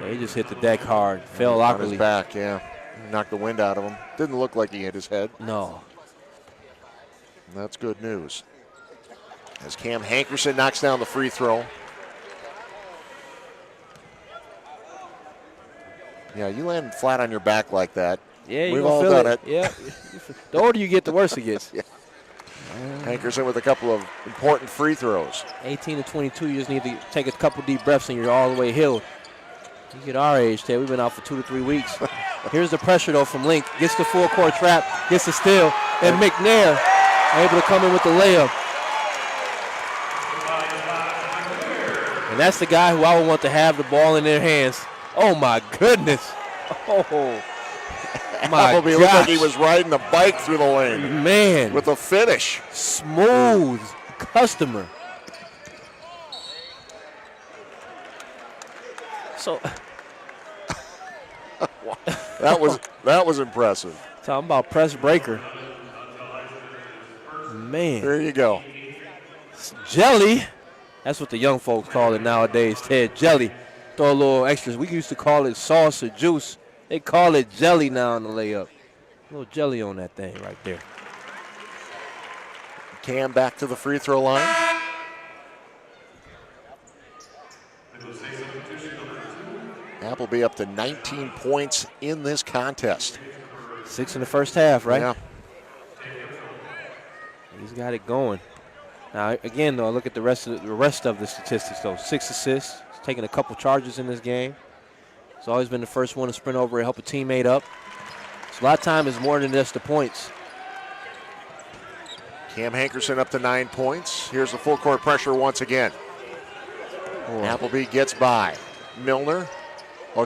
Yeah, he just hit the deck hard. Fell On awkwardly. his back, yeah. Knocked the wind out of him. Didn't look like he hit his head. No. And that's good news. As Cam Hankerson knocks down the free throw. Yeah, you land flat on your back like that. Yeah, We've you're all feel done it. Yeah. The older you get, the worse it gets. Yeah. Hankerson with a couple of important free throws. 18 to 22, you just need to take a couple deep breaths and you're all the way healed. You get our age, Ted, we've been out for 2 to 3 weeks. Here's the pressure, though, from Link. Gets the full court trap, gets the steal, and McNair able to come in with the layup. And that's the guy who I would want to have the ball in their hands. Oh, my goodness. Oh, my Appleby gosh. looked like he was riding a bike through the lane. Man. With a finish. Smooth customer. So that was impressive. Talking about press breaker. Man. There you go. It's jelly. That's what the young folks call it nowadays, Ted. Jelly. Throw a little extras. We used to call it sauce or juice. They call it jelly now in the layup. A little jelly on that thing right there. Cam back to the free throw line. Appleby up to 19 points in this contest. 6 in the first half, right? Yeah. He's got it going. Now, again, though, look at the rest of the statistics, though. 6 assists. He's taken a couple charges in this game. He's always been the first one to sprint over and help a teammate up. So a lot of time is more than just the points. Cam Hankerson up to 9 points. Here's the full court pressure once again. Appleby gets by. Milner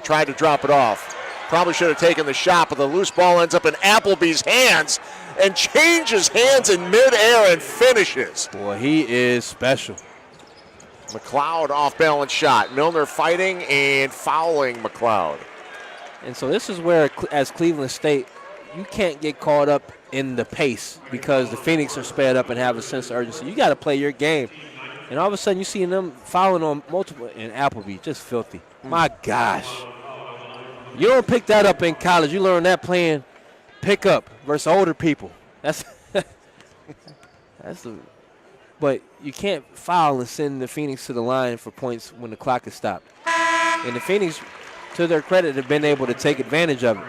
tried to drop it off. Probably should have taken the shot, but the loose ball ends up in Appleby's hands and changes hands in midair and finishes. Boy, he is special. McLeod off-balance shot. Milner fighting and fouling McLeod. And so this is where, as Cleveland State, you can't get caught up in the pace because the Phoenix are sped up and have a sense of urgency. You got to play your game. And all of a sudden you see them fouling on multiple, and Appleby, just filthy. My gosh. You don't pick that up in college. You learn that playing pickup versus older people. That's but you can't foul and send the Phoenix to the line for points when the clock is stopped. And the Phoenix, to their credit, have been able to take advantage of it.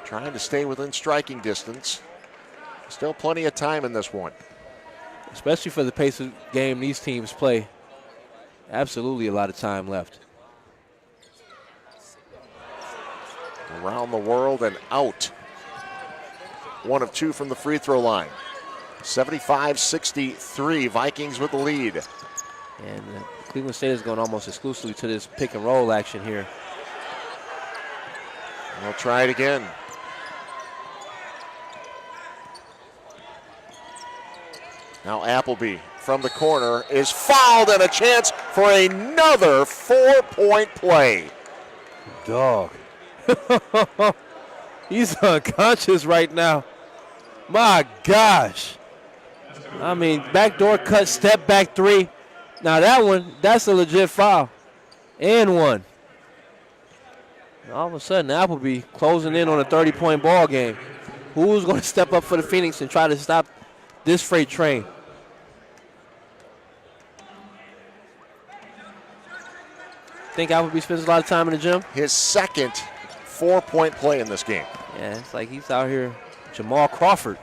Trying to stay within striking distance. Still plenty of time in this one. Especially for the pace of game these teams play. Absolutely a lot of time left. Around the world and out. 1 of 2 from the free throw line. 75-63, Vikings with the lead. And Cleveland State is going almost exclusively to this pick and roll action here. They'll try it again. Now Appleby from the corner is fouled and a chance for another 4-point play. Dog. He's unconscious right now. My gosh. I mean, backdoor cut, step back 3. Now that's a legit foul. And 1. All of a sudden, Appleby closing in on a 30-point ball game. Who's going to step up for the Phoenix and try to stop this freight train? Think Appleby spends a lot of time in the gym? His second 4-point play in this game. Yeah, it's like he's out here. Jamal Crawford.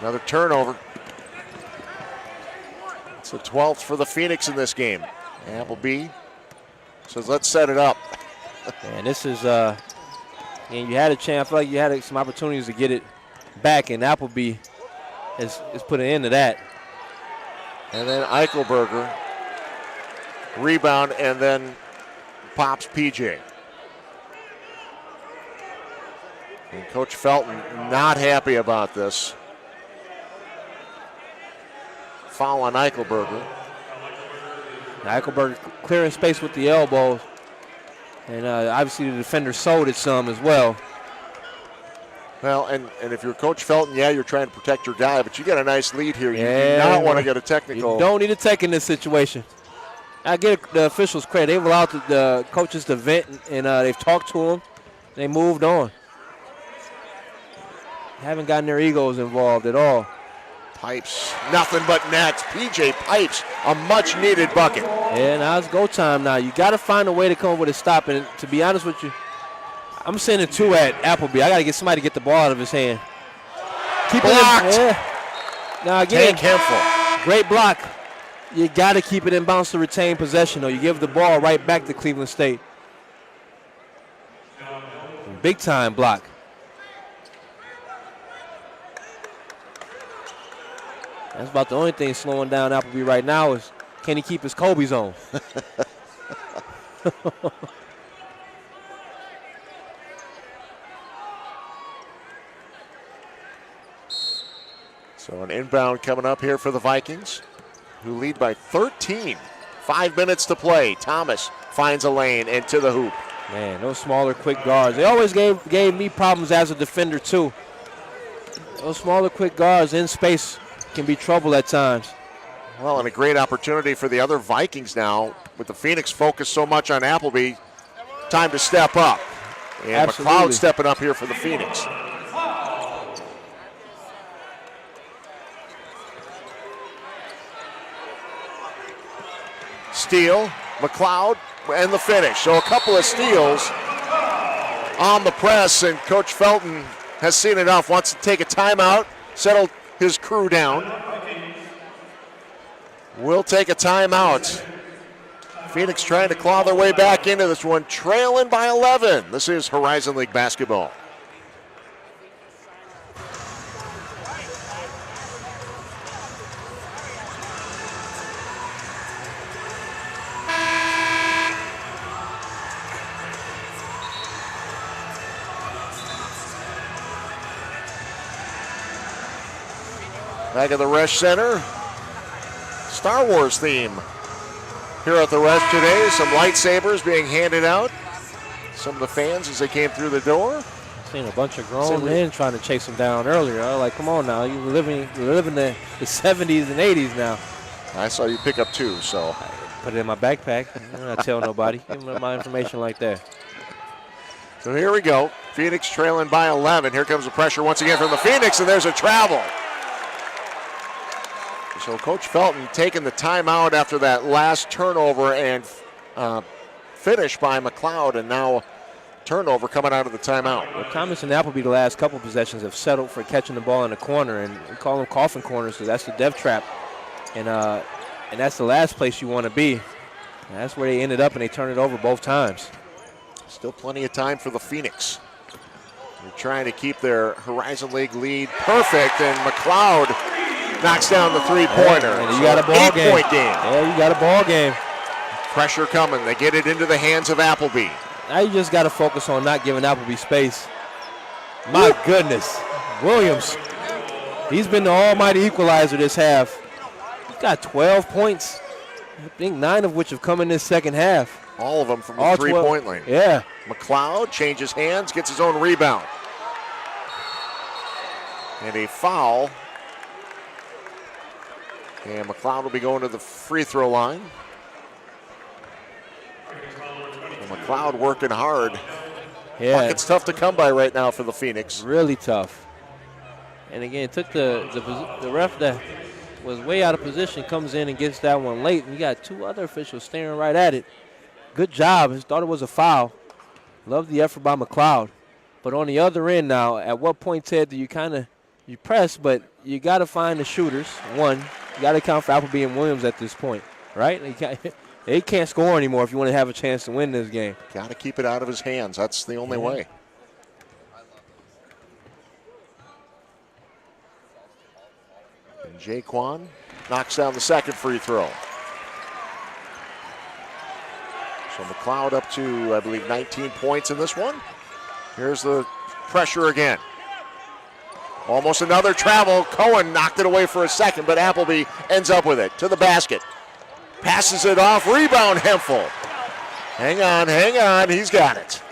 Another turnover. It's the 12th for the Phoenix in this game. Appleby says, let's set it up. And this is, and you had a chance. I feel like you had some opportunities to get it back, and Appleby has put an end to that. And then Eichelberger. Rebound, and then pops PJ. And Coach Felton not happy about this. Foul on Eichelberger. Eichelberger clearing space with the elbows. And obviously the defender sold it some as well. Well, and if you're Coach Felton, yeah, you're trying to protect your guy, but you got a nice lead here. You Yeah, do not want to get a technical. You don't need a tech in this situation. I give the officials credit. They've allowed the coaches to vent, and they've talked to them. They moved on. Haven't gotten their egos involved at all. Pipes, nothing but nets. PJ Pipes, a much-needed bucket. Yeah, now it's go time now. You got to find a way to come up with a stop. And to be honest with you, I'm sending 2 at Appleby. I got to get somebody to get the ball out of his hand. Keep Blocked. it in. Yeah. Now again, Tank Hemphill. great block. You got to keep it in bounds to retain possession, though. You give the ball right back to Cleveland State. Big time block. That's about the only thing slowing down Appleby right now is can he keep his Kobe zone? So an inbound coming up here for the Vikings, who lead by 13. 5 minutes to play. Thomas finds a lane into the hoop. Man, those smaller, quick guards. They always gave me problems as a defender, too. Those smaller, quick guards in space can be trouble at times. Well, and a great opportunity for the other Vikings now. With the Phoenix focused so much on Appleby, time to step up. And Absolutely. McLeod stepping up here for the Phoenix. Steal, McLeod, and the finish. So a couple of steals on the press, and Coach Felton has seen enough, wants to take a timeout, settle his crew down. We'll take a timeout. Phoenix trying to claw their way back into this one, trailing by 11. This is Horizon League basketball. Back at the Resch Center. Star Wars theme here at the Resch today. Some lightsabers being handed out. Some of the fans as they came through the door. Seen a bunch of grown men trying to chase him down earlier. I was like, come on now, you're living the 70s and 80s now. I saw you pick up 2, so. Put it in my backpack. I'm not tell nobody. Give them my information like that. So here we go. Phoenix trailing by 11. Here comes the pressure once again from the Phoenix, and there's a travel. So Coach Felton taking the timeout after that last turnover and finish by McLeod, and now turnover coming out of the timeout. Well, Thomas and Appleby the last couple possessions have settled for catching the ball in the corner, and we call them coffin corners because that's the death trap, and that's the last place you want to be. And that's where they ended up, and they turned it over both times. Still plenty of time for the Phoenix. They're trying to keep their Horizon League lead perfect, and McLeod knocks down the three-pointer. And you got a ball game. 8-point game. Yeah, you got a ball game. Pressure coming. They get it into the hands of Appleby. Now you just got to focus on not giving Appleby space. My goodness. Williams, he's been the almighty equalizer this half. He's got 12 points. I think 9 of which have come in this second half. All of them from the three-point line. Yeah. McLeod changes hands, gets his own rebound. And a foul. And McLeod will be going to the free throw line. And McLeod working hard. Yeah. It's tough to come by right now for the Phoenix. Really tough. And again, took the ref that was way out of position, comes in and gets that one late. And you got 2 other officials staring right at it. Good job. He thought it was a foul. Love the effort by McLeod. But on the other end now, at what point, Ted, do you you press, but you got to find the shooters. One, you got to account for Appleby and Williams at this point, right? They can't score anymore if you want to have a chance to win this game. Got to keep it out of his hands. That's the only way. And Jaquan knocks down the second free throw. So McLeod up to, I believe, 19 points in this one. Here's the pressure again. Almost another travel. Cohen knocked it away for a second, but Appleby ends up with it to the basket. Passes it off. Rebound, Hemphill. Hang on. He's got it.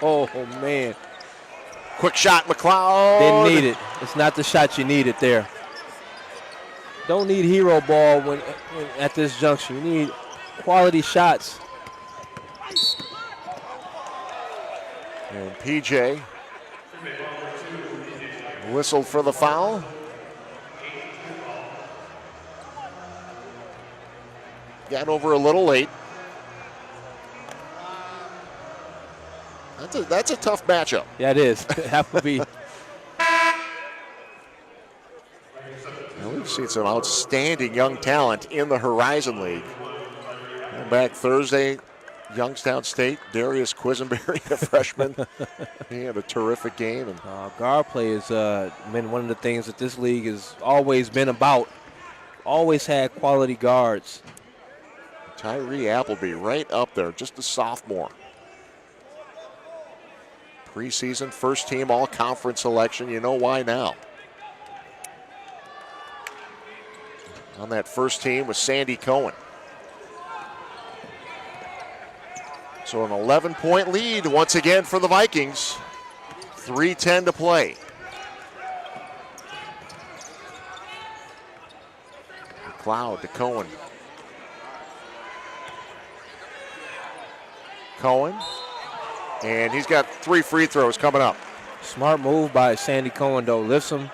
Oh, man. Quick shot, McLeod. Didn't need it. It's not the shot you needed there. Don't need hero ball when at this junction. You need quality shots. And PJ whistled for the foul. Got over a little late. That's a tough matchup. Yeah, it is. Appleby. We've seen some outstanding young talent in the Horizon League. Going back Thursday, Youngstown State, Darius Quisenberry, a freshman. He had a terrific game. And Guard play has been one of the things that this league has always been about. Always had quality guards. Tyree Appleby right up there, just a sophomore. Preseason first team all-conference selection. You know why now. On that first team was Sandy Cohen. So an 11-point lead once again for the Vikings. 3:10 to play. McLeod to Cohen. Cohen. And he's got 3 free throws coming up. Smart move by Sandy Cohen, though. Lifts him,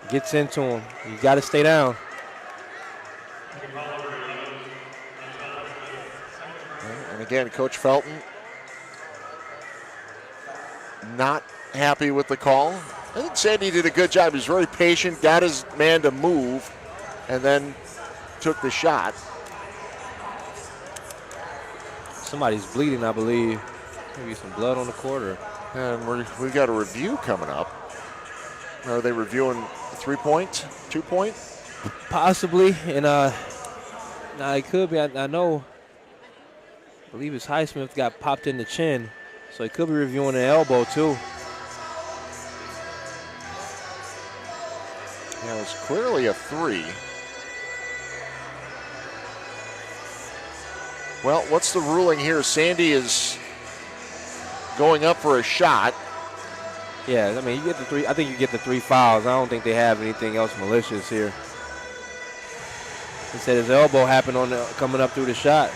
gets into him. You got to stay down. And again, Coach Felton not happy with the call. I think Sandy did a good job. He was very patient, got his man to move, and then took the shot. Somebody's bleeding, I believe. Maybe some blood on the court. And we've got a review coming up. Are they reviewing 3-point, 2-point? Possibly. And now it could be. I know. I believe his Highsmith got popped in the chin, so he could be reviewing the elbow too. Yeah, it's clearly a 3. Well, what's the ruling here? Sandy is going up for a shot. Yeah, I mean, you get the 3. I think you get the 3 fouls. I don't think they have anything else malicious here. He said his elbow happened on coming up through the shot.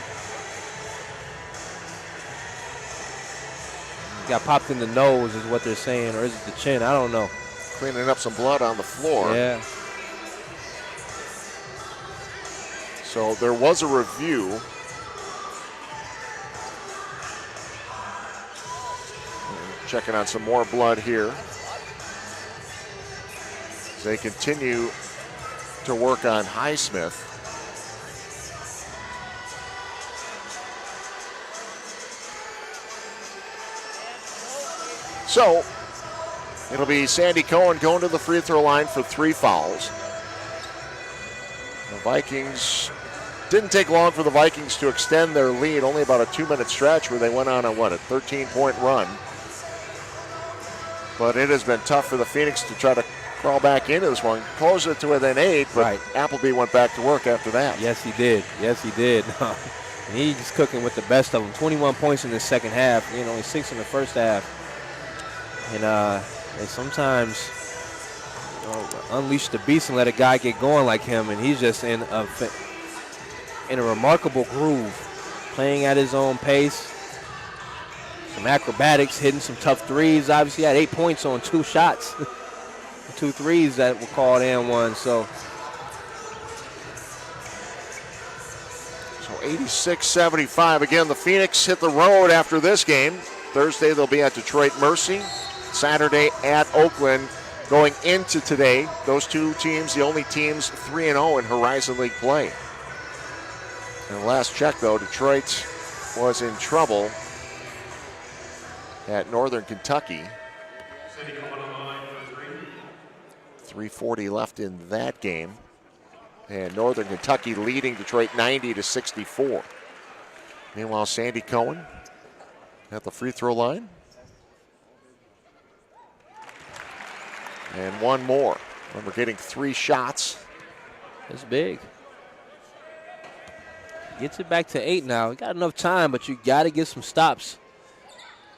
He got popped in the nose is what they're saying, or is it the chin? I don't know. Cleaning up some blood on the floor. Yeah. So there was a review. Checking on some more blood here. As they continue to work on Highsmith. So it'll be Sandy Cohen going to the free throw line for 3 fouls. The Vikings, didn't take long for the Vikings to extend their lead, only about a 2-minute stretch where they went on a 13-point run. But it has been tough for the Phoenix to try to crawl back into this one. Close it to within 8, but right. Appleby went back to work after that. Yes, he did. Yes, he did. He's cooking with the best of them. 21 points in the second half. Only 6 in the first half. And sometimes unleash the beast and let a guy get going like him, and he's just in a remarkable groove, playing at his own pace. Some acrobatics, hitting some tough threes. Obviously, he had 8 points on 2 shots, 2 threes that were called and one. So 86-75. Again, the Phoenix hit the road after this game. Thursday they'll be at Detroit Mercy. Saturday at Oakland. Going into today, those 2 teams, the only teams 3-0 in Horizon League play. And last check, though, Detroit was in trouble at Northern Kentucky. 3:40 left in that game. And Northern Kentucky leading Detroit 90-64. Meanwhile, Sandy Cohen at the free throw line. And one more. Remember, getting 3 shots. That's big. Gets it back to 8 now. Got enough time, but you got to get some stops.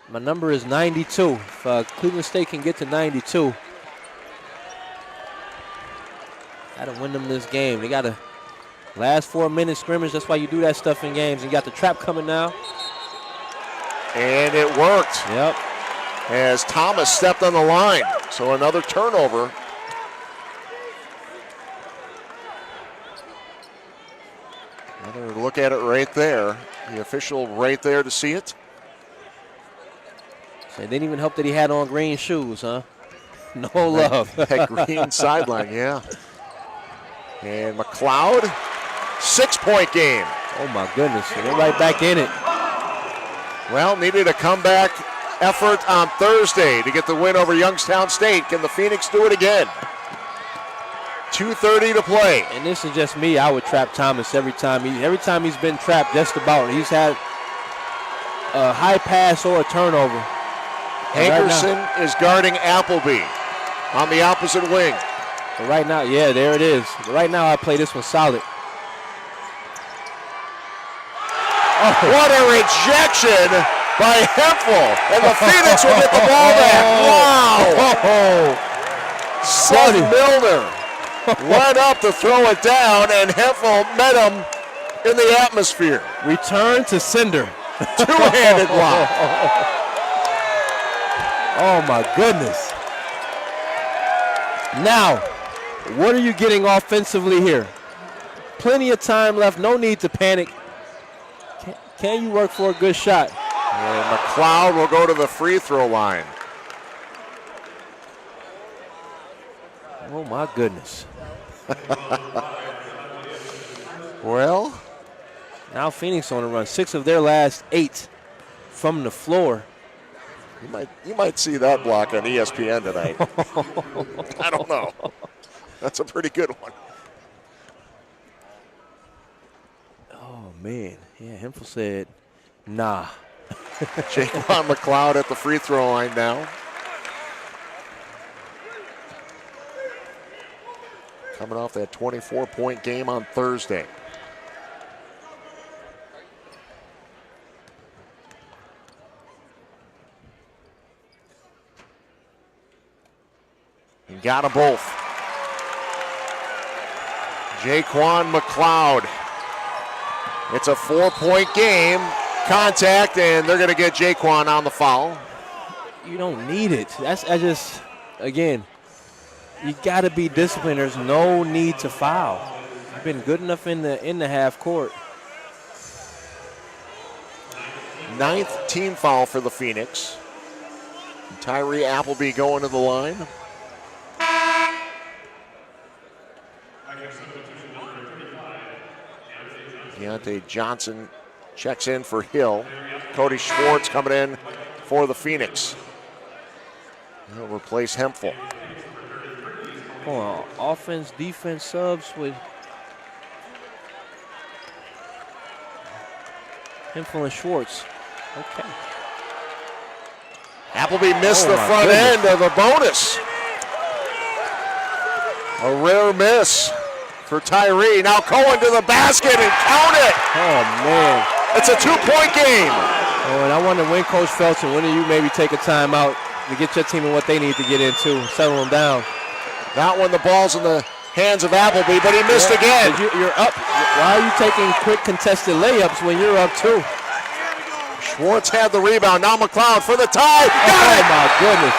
My number is 92. If Cleveland State can get to 92, got to win them this game. They got to last 4-minute scrimmage. That's why you do that stuff in games. And you got the trap coming now. And it worked. Yep. As Thomas stepped on the line. So another turnover. Another look at it right there. The official right there to see it. It didn't even help that he had on green shoes, huh? No love. That green sideline, yeah. And McLeod, 6-point game. Oh, my goodness. And they're right back in it. Well, needed a comeback effort on Thursday to get the win over Youngstown State. Can the Phoenix do it again? 2:30 to play. And this is just me. I would trap Thomas every time. Every time he's been trapped, just about. He's had a high pass or a turnover. Hankerson is guarding Appleby on the opposite wing. But right now, yeah, there it is. But right now, I play this one solid. Oh. What a rejection by Hempel. And the Phoenix will get the ball back. Wow. Seth Milner went up to throw it down, and Hempel met him in the atmosphere. Return to sender. Two-handed block. Oh, my goodness. Now, what are you getting offensively here? Plenty of time left. No need to panic. Can you work for a good shot? And McLeod will go to the free throw line. Oh, my goodness. Well, now Phoenix on the run. 6 of their last 8 from the floor. you might see that block on ESPN tonight. I don't know. That's a pretty good one. Oh, man. Yeah, Hempel said, nah. Jaquan McLeod at the free throw line now. Coming off that 24-point game on Thursday. He got them both. Jaquan McLeod. It's a 4-point game. Contact, and they're going to get Jaquan on the foul. You don't need it. Again, you got to be disciplined. There's no need to foul. You've been good enough in the half court. 9th team foul for the Phoenix. Tyree Appleby going to the line. Deontay Johnson checks in for Hill. Cody Schwartz coming in for the Phoenix. He'll replace Hempel. Oh, offense, defense subs with Hempel and Schwartz. Okay. Appleby missed the front end of the bonus. A rare miss for Tyree. Now Cohen to the basket and count it. Oh, man. It's a 2-point game. Oh, and I wonder when Coach Felton, when do you maybe take a timeout to get your team in what they need to get into, settle them down? Not when the ball's in the hands of Appleby, but he missed again. You're up. Why are you taking quick contested layups when you're up too? Schwartz had the rebound. Now McLeod for the tie. Got it. My goodness.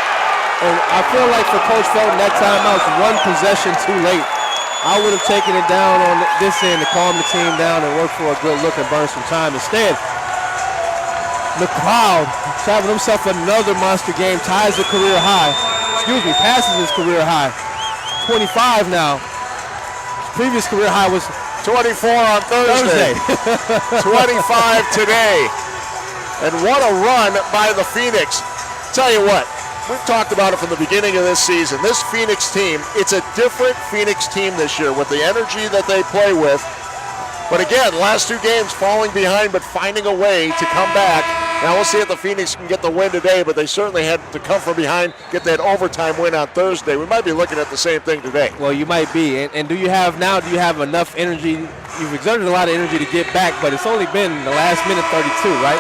And I feel like for Coach Felton, that timeout's one possession too late. I would have taken it down on this end to calm the team down and work for a good look and burn some time. Instead, McLeod having himself another monster game, ties the career high. Passes his career high. 25 now. His previous career high was 24 on Thursday. 25 today. And what a run by the Phoenix. Tell you what, we've talked about it from the beginning of this season. This Phoenix team, it's a different Phoenix team this year with the energy that they play with. But again, last 2 games falling behind but finding a way to come back. Now we'll see if the Phoenix can get the win today, but they certainly had to come from behind, get that overtime win on Thursday. We might be looking at the same thing today. Well, you might be. And do you have enough energy? You've exerted a lot of energy to get back, but it's only been the last minute 32, right?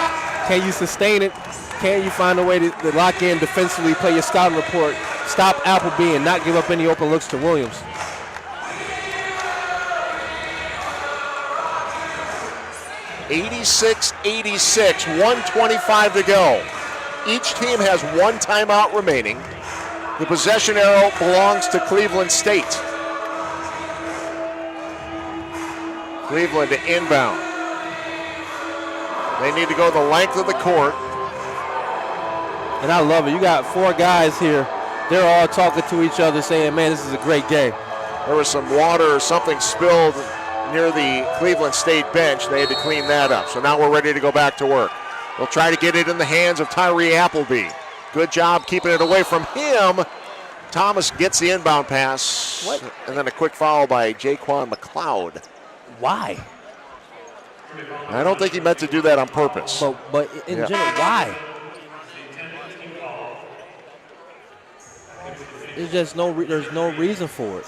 Can you sustain it? Can you find a way to lock in defensively, play your scouting report, stop Appleby, and not give up any open looks to Williams? (86-86), 1:25 to go. Each team has 1 timeout remaining. The possession arrow belongs to Cleveland State. Cleveland to inbound. They need to go the length of the court. And I love it. You got 4 guys here. They're all talking to each other saying, man, this is a great game. There was some water or something spilled near the Cleveland State bench. They had to clean that up. So now we're ready to go back to work. They'll try to get it in the hands of Tyree Appleby. Good job keeping it away from him. Thomas gets the inbound pass. What? And then a quick foul by Jaquan McLeod. Why? I don't think he meant to do that on purpose. But in general, why? There's just there's no reason for it.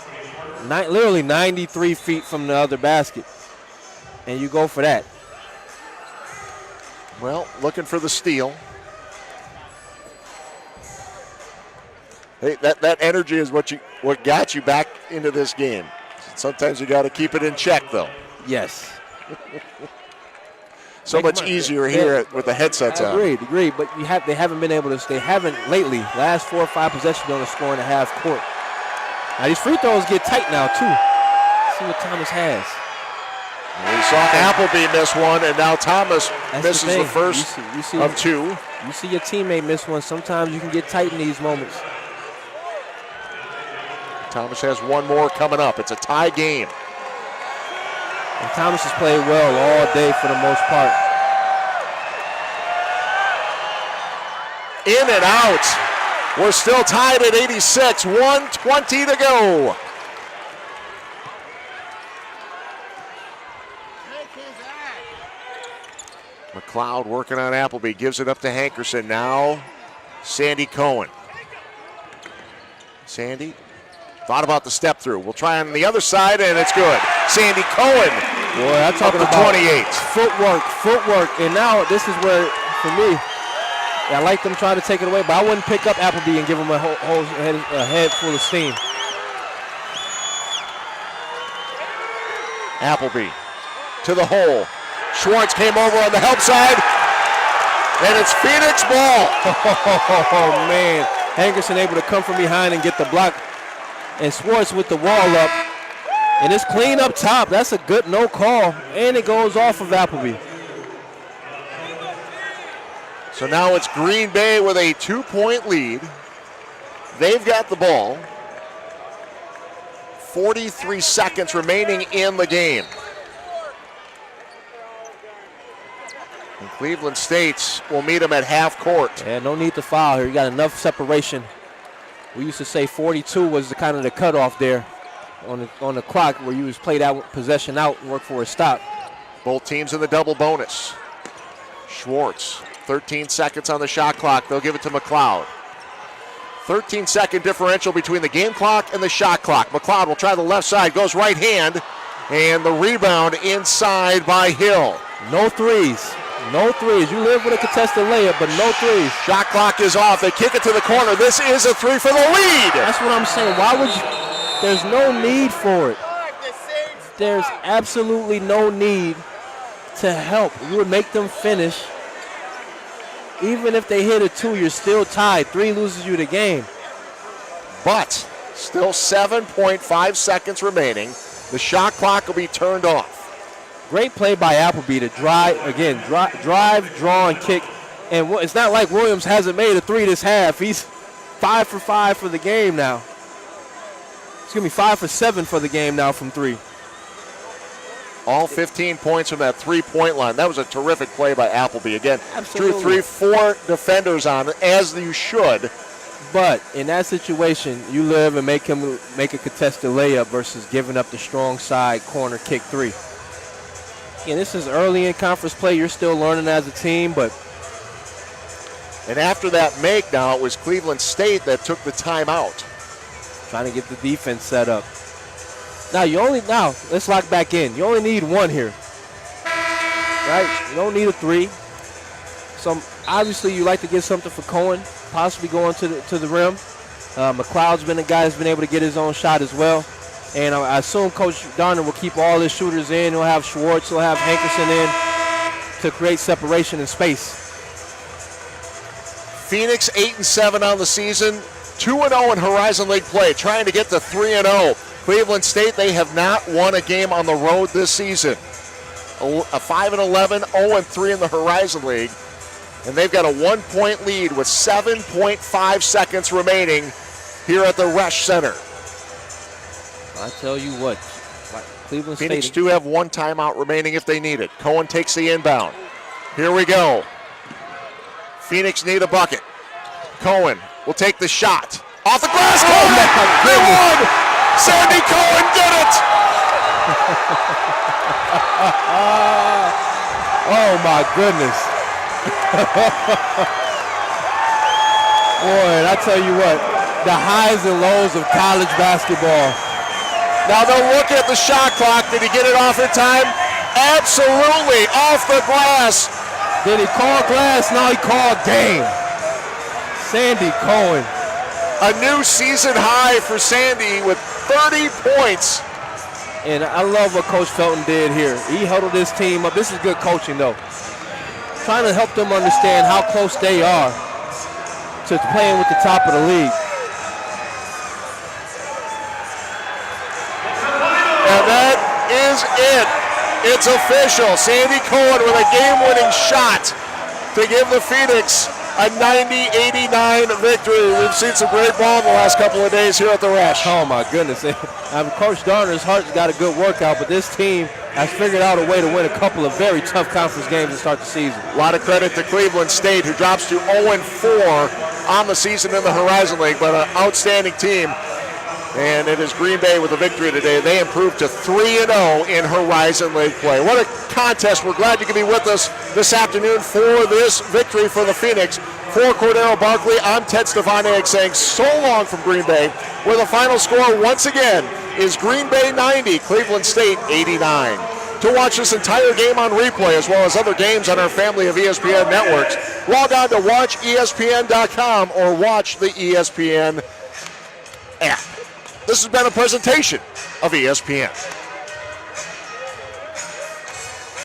Literally 93 feet from the other basket, and you go for that. Well, looking for the steal. Hey, that energy is what got you back into this game. Sometimes you got to keep it in check, though. Yes. So much easier here with the headsets on. Agreed. But they haven't been able to. They haven't lately. Last 4 or 5 possessions on the score and a half court. Now these free throws get tight now too. Let's see what Thomas has. We saw Appleby miss one, and now Thomas misses the first of 2. You see your teammate miss one. Sometimes you can get tight in these moments. Thomas has one more coming up. It's a tie game. And Thomas has played well all day for the most part. In and out. We're still tied at 86. 1:20 to go. McLeod working on Appleby. Gives it up to Hankerson. Now Sandy Cohen. Sandy thought about the step through. We'll try on the other side, and it's good. Sandy Cohen. Boy, I'm talking about 28. Footwork. And now this is where, for me, I like them trying to take it away, but I wouldn't pick up Appleby and give him a head full of steam. Appleby to the hole. Schwartz came over on the help side, and it's Phoenix ball. Oh, man. Hankerson able to come from behind and get the block. And Schwartz with the wall up. And it's clean up top. That's a good no call. And it goes off of Appleby. So now it's Green Bay with a 2-point lead. They've got the ball. 43 seconds remaining in the game. And Cleveland State will meet them at half court. Yeah, no need to foul here. You got enough separation. We used to say 42 was the kind of the cutoff there on the clock where you was play that possession out and work for a stop. Both teams in the double bonus. Schwartz, 13 seconds on the shot clock. They'll give it to McLeod. 13-second differential between the game clock and the shot clock. McLeod will try the left side, goes right hand, and the rebound inside by Hill. No threes. No threes. You live with a contested layup, but no threes. Shot clock is off. They kick it to the corner. This is a 3 for the lead. That's what I'm saying. Why would you? There's no need for it. There's absolutely no need to help. You would make them finish. Even if they hit a 2, you're still tied. 3 loses you the game. But still 7.5 seconds remaining. The shot clock will be turned off. Great play by Appleby to drive, draw, and kick. And it's not like Williams hasn't made a 3 this half. He's 5 for 5 for the game now. Excuse me, 5 for 7 for the game now from 3. All 15 points from that 3-point line. That was a terrific play by Appleby. Again, Absolutely. drew 3-4 defenders on it, as you should. But in that situation, you live and make him make a contested layup versus giving up the strong side corner kick 3. And this is early in conference play. You're still learning as a team, but. And after that make now, it was Cleveland State that took the timeout. Trying to get the defense set up. Now, let's lock back in. You only need 1 here. Right? You don't need a 3. So obviously you like to get something for Cohen, possibly going to the rim. McLeod's been a guy that's been able to get his own shot as well. And I assume Coach Darner will keep all his shooters in. He'll have Schwartz, he'll have Hankerson in to create separation and space. Phoenix 8-7 on the season, 2-0 in Horizon League play, trying to get to 3-0. Cleveland State, they have not won a game on the road this season. A 5-11, 0-3 in the Horizon League. And they've got a 1-point lead with 7.5 seconds remaining here at the Resch Center. I tell you what, Cleveland Phoenix State do have one timeout remaining if they need it. Cohen takes the inbound. Here we go. Phoenix need a bucket. Cohen will take the shot. Off the glass, Cohen! They won! Sandy Cohen did it! Oh my goodness. Boy, I tell you what, the highs and lows of college basketball. Now they'll look at the shot clock. Did he get it off in time? Absolutely, off the glass. Did he call glass? No, he called game. Sandy Cohen. A new season high for Sandy with 30 points. And I love what Coach Felton did here. He huddled his team up. This is good coaching, though. Trying to help them understand how close they are to playing with the top of the league. And that is it. It's official. Sandy Cohen with a game-winning shot to give the Phoenix a 90-89 victory. We've seen some great ball in the last couple of days here at the Resch. Oh, my goodness. Coach Darner's heart's got a good workout, but this team has figured out a way to win a couple of very tough conference games to start the season. A lot of credit to Cleveland State, who drops to 0-4 on the season in the Horizon League, but an outstanding team. And it is Green Bay with a victory today. They improved to 3-0 in Horizon League play. What a contest. We're glad you can be with us this afternoon for this victory for the Phoenix. For Cordero Barkley, I'm Ted Stefanik saying so long from Green Bay, where the final score once again is Green Bay 90, Cleveland State 89. To watch this entire game on replay, as well as other games on our family of ESPN networks, log on to watchespn.com or watch the ESPN app. This has been a presentation of ESPN.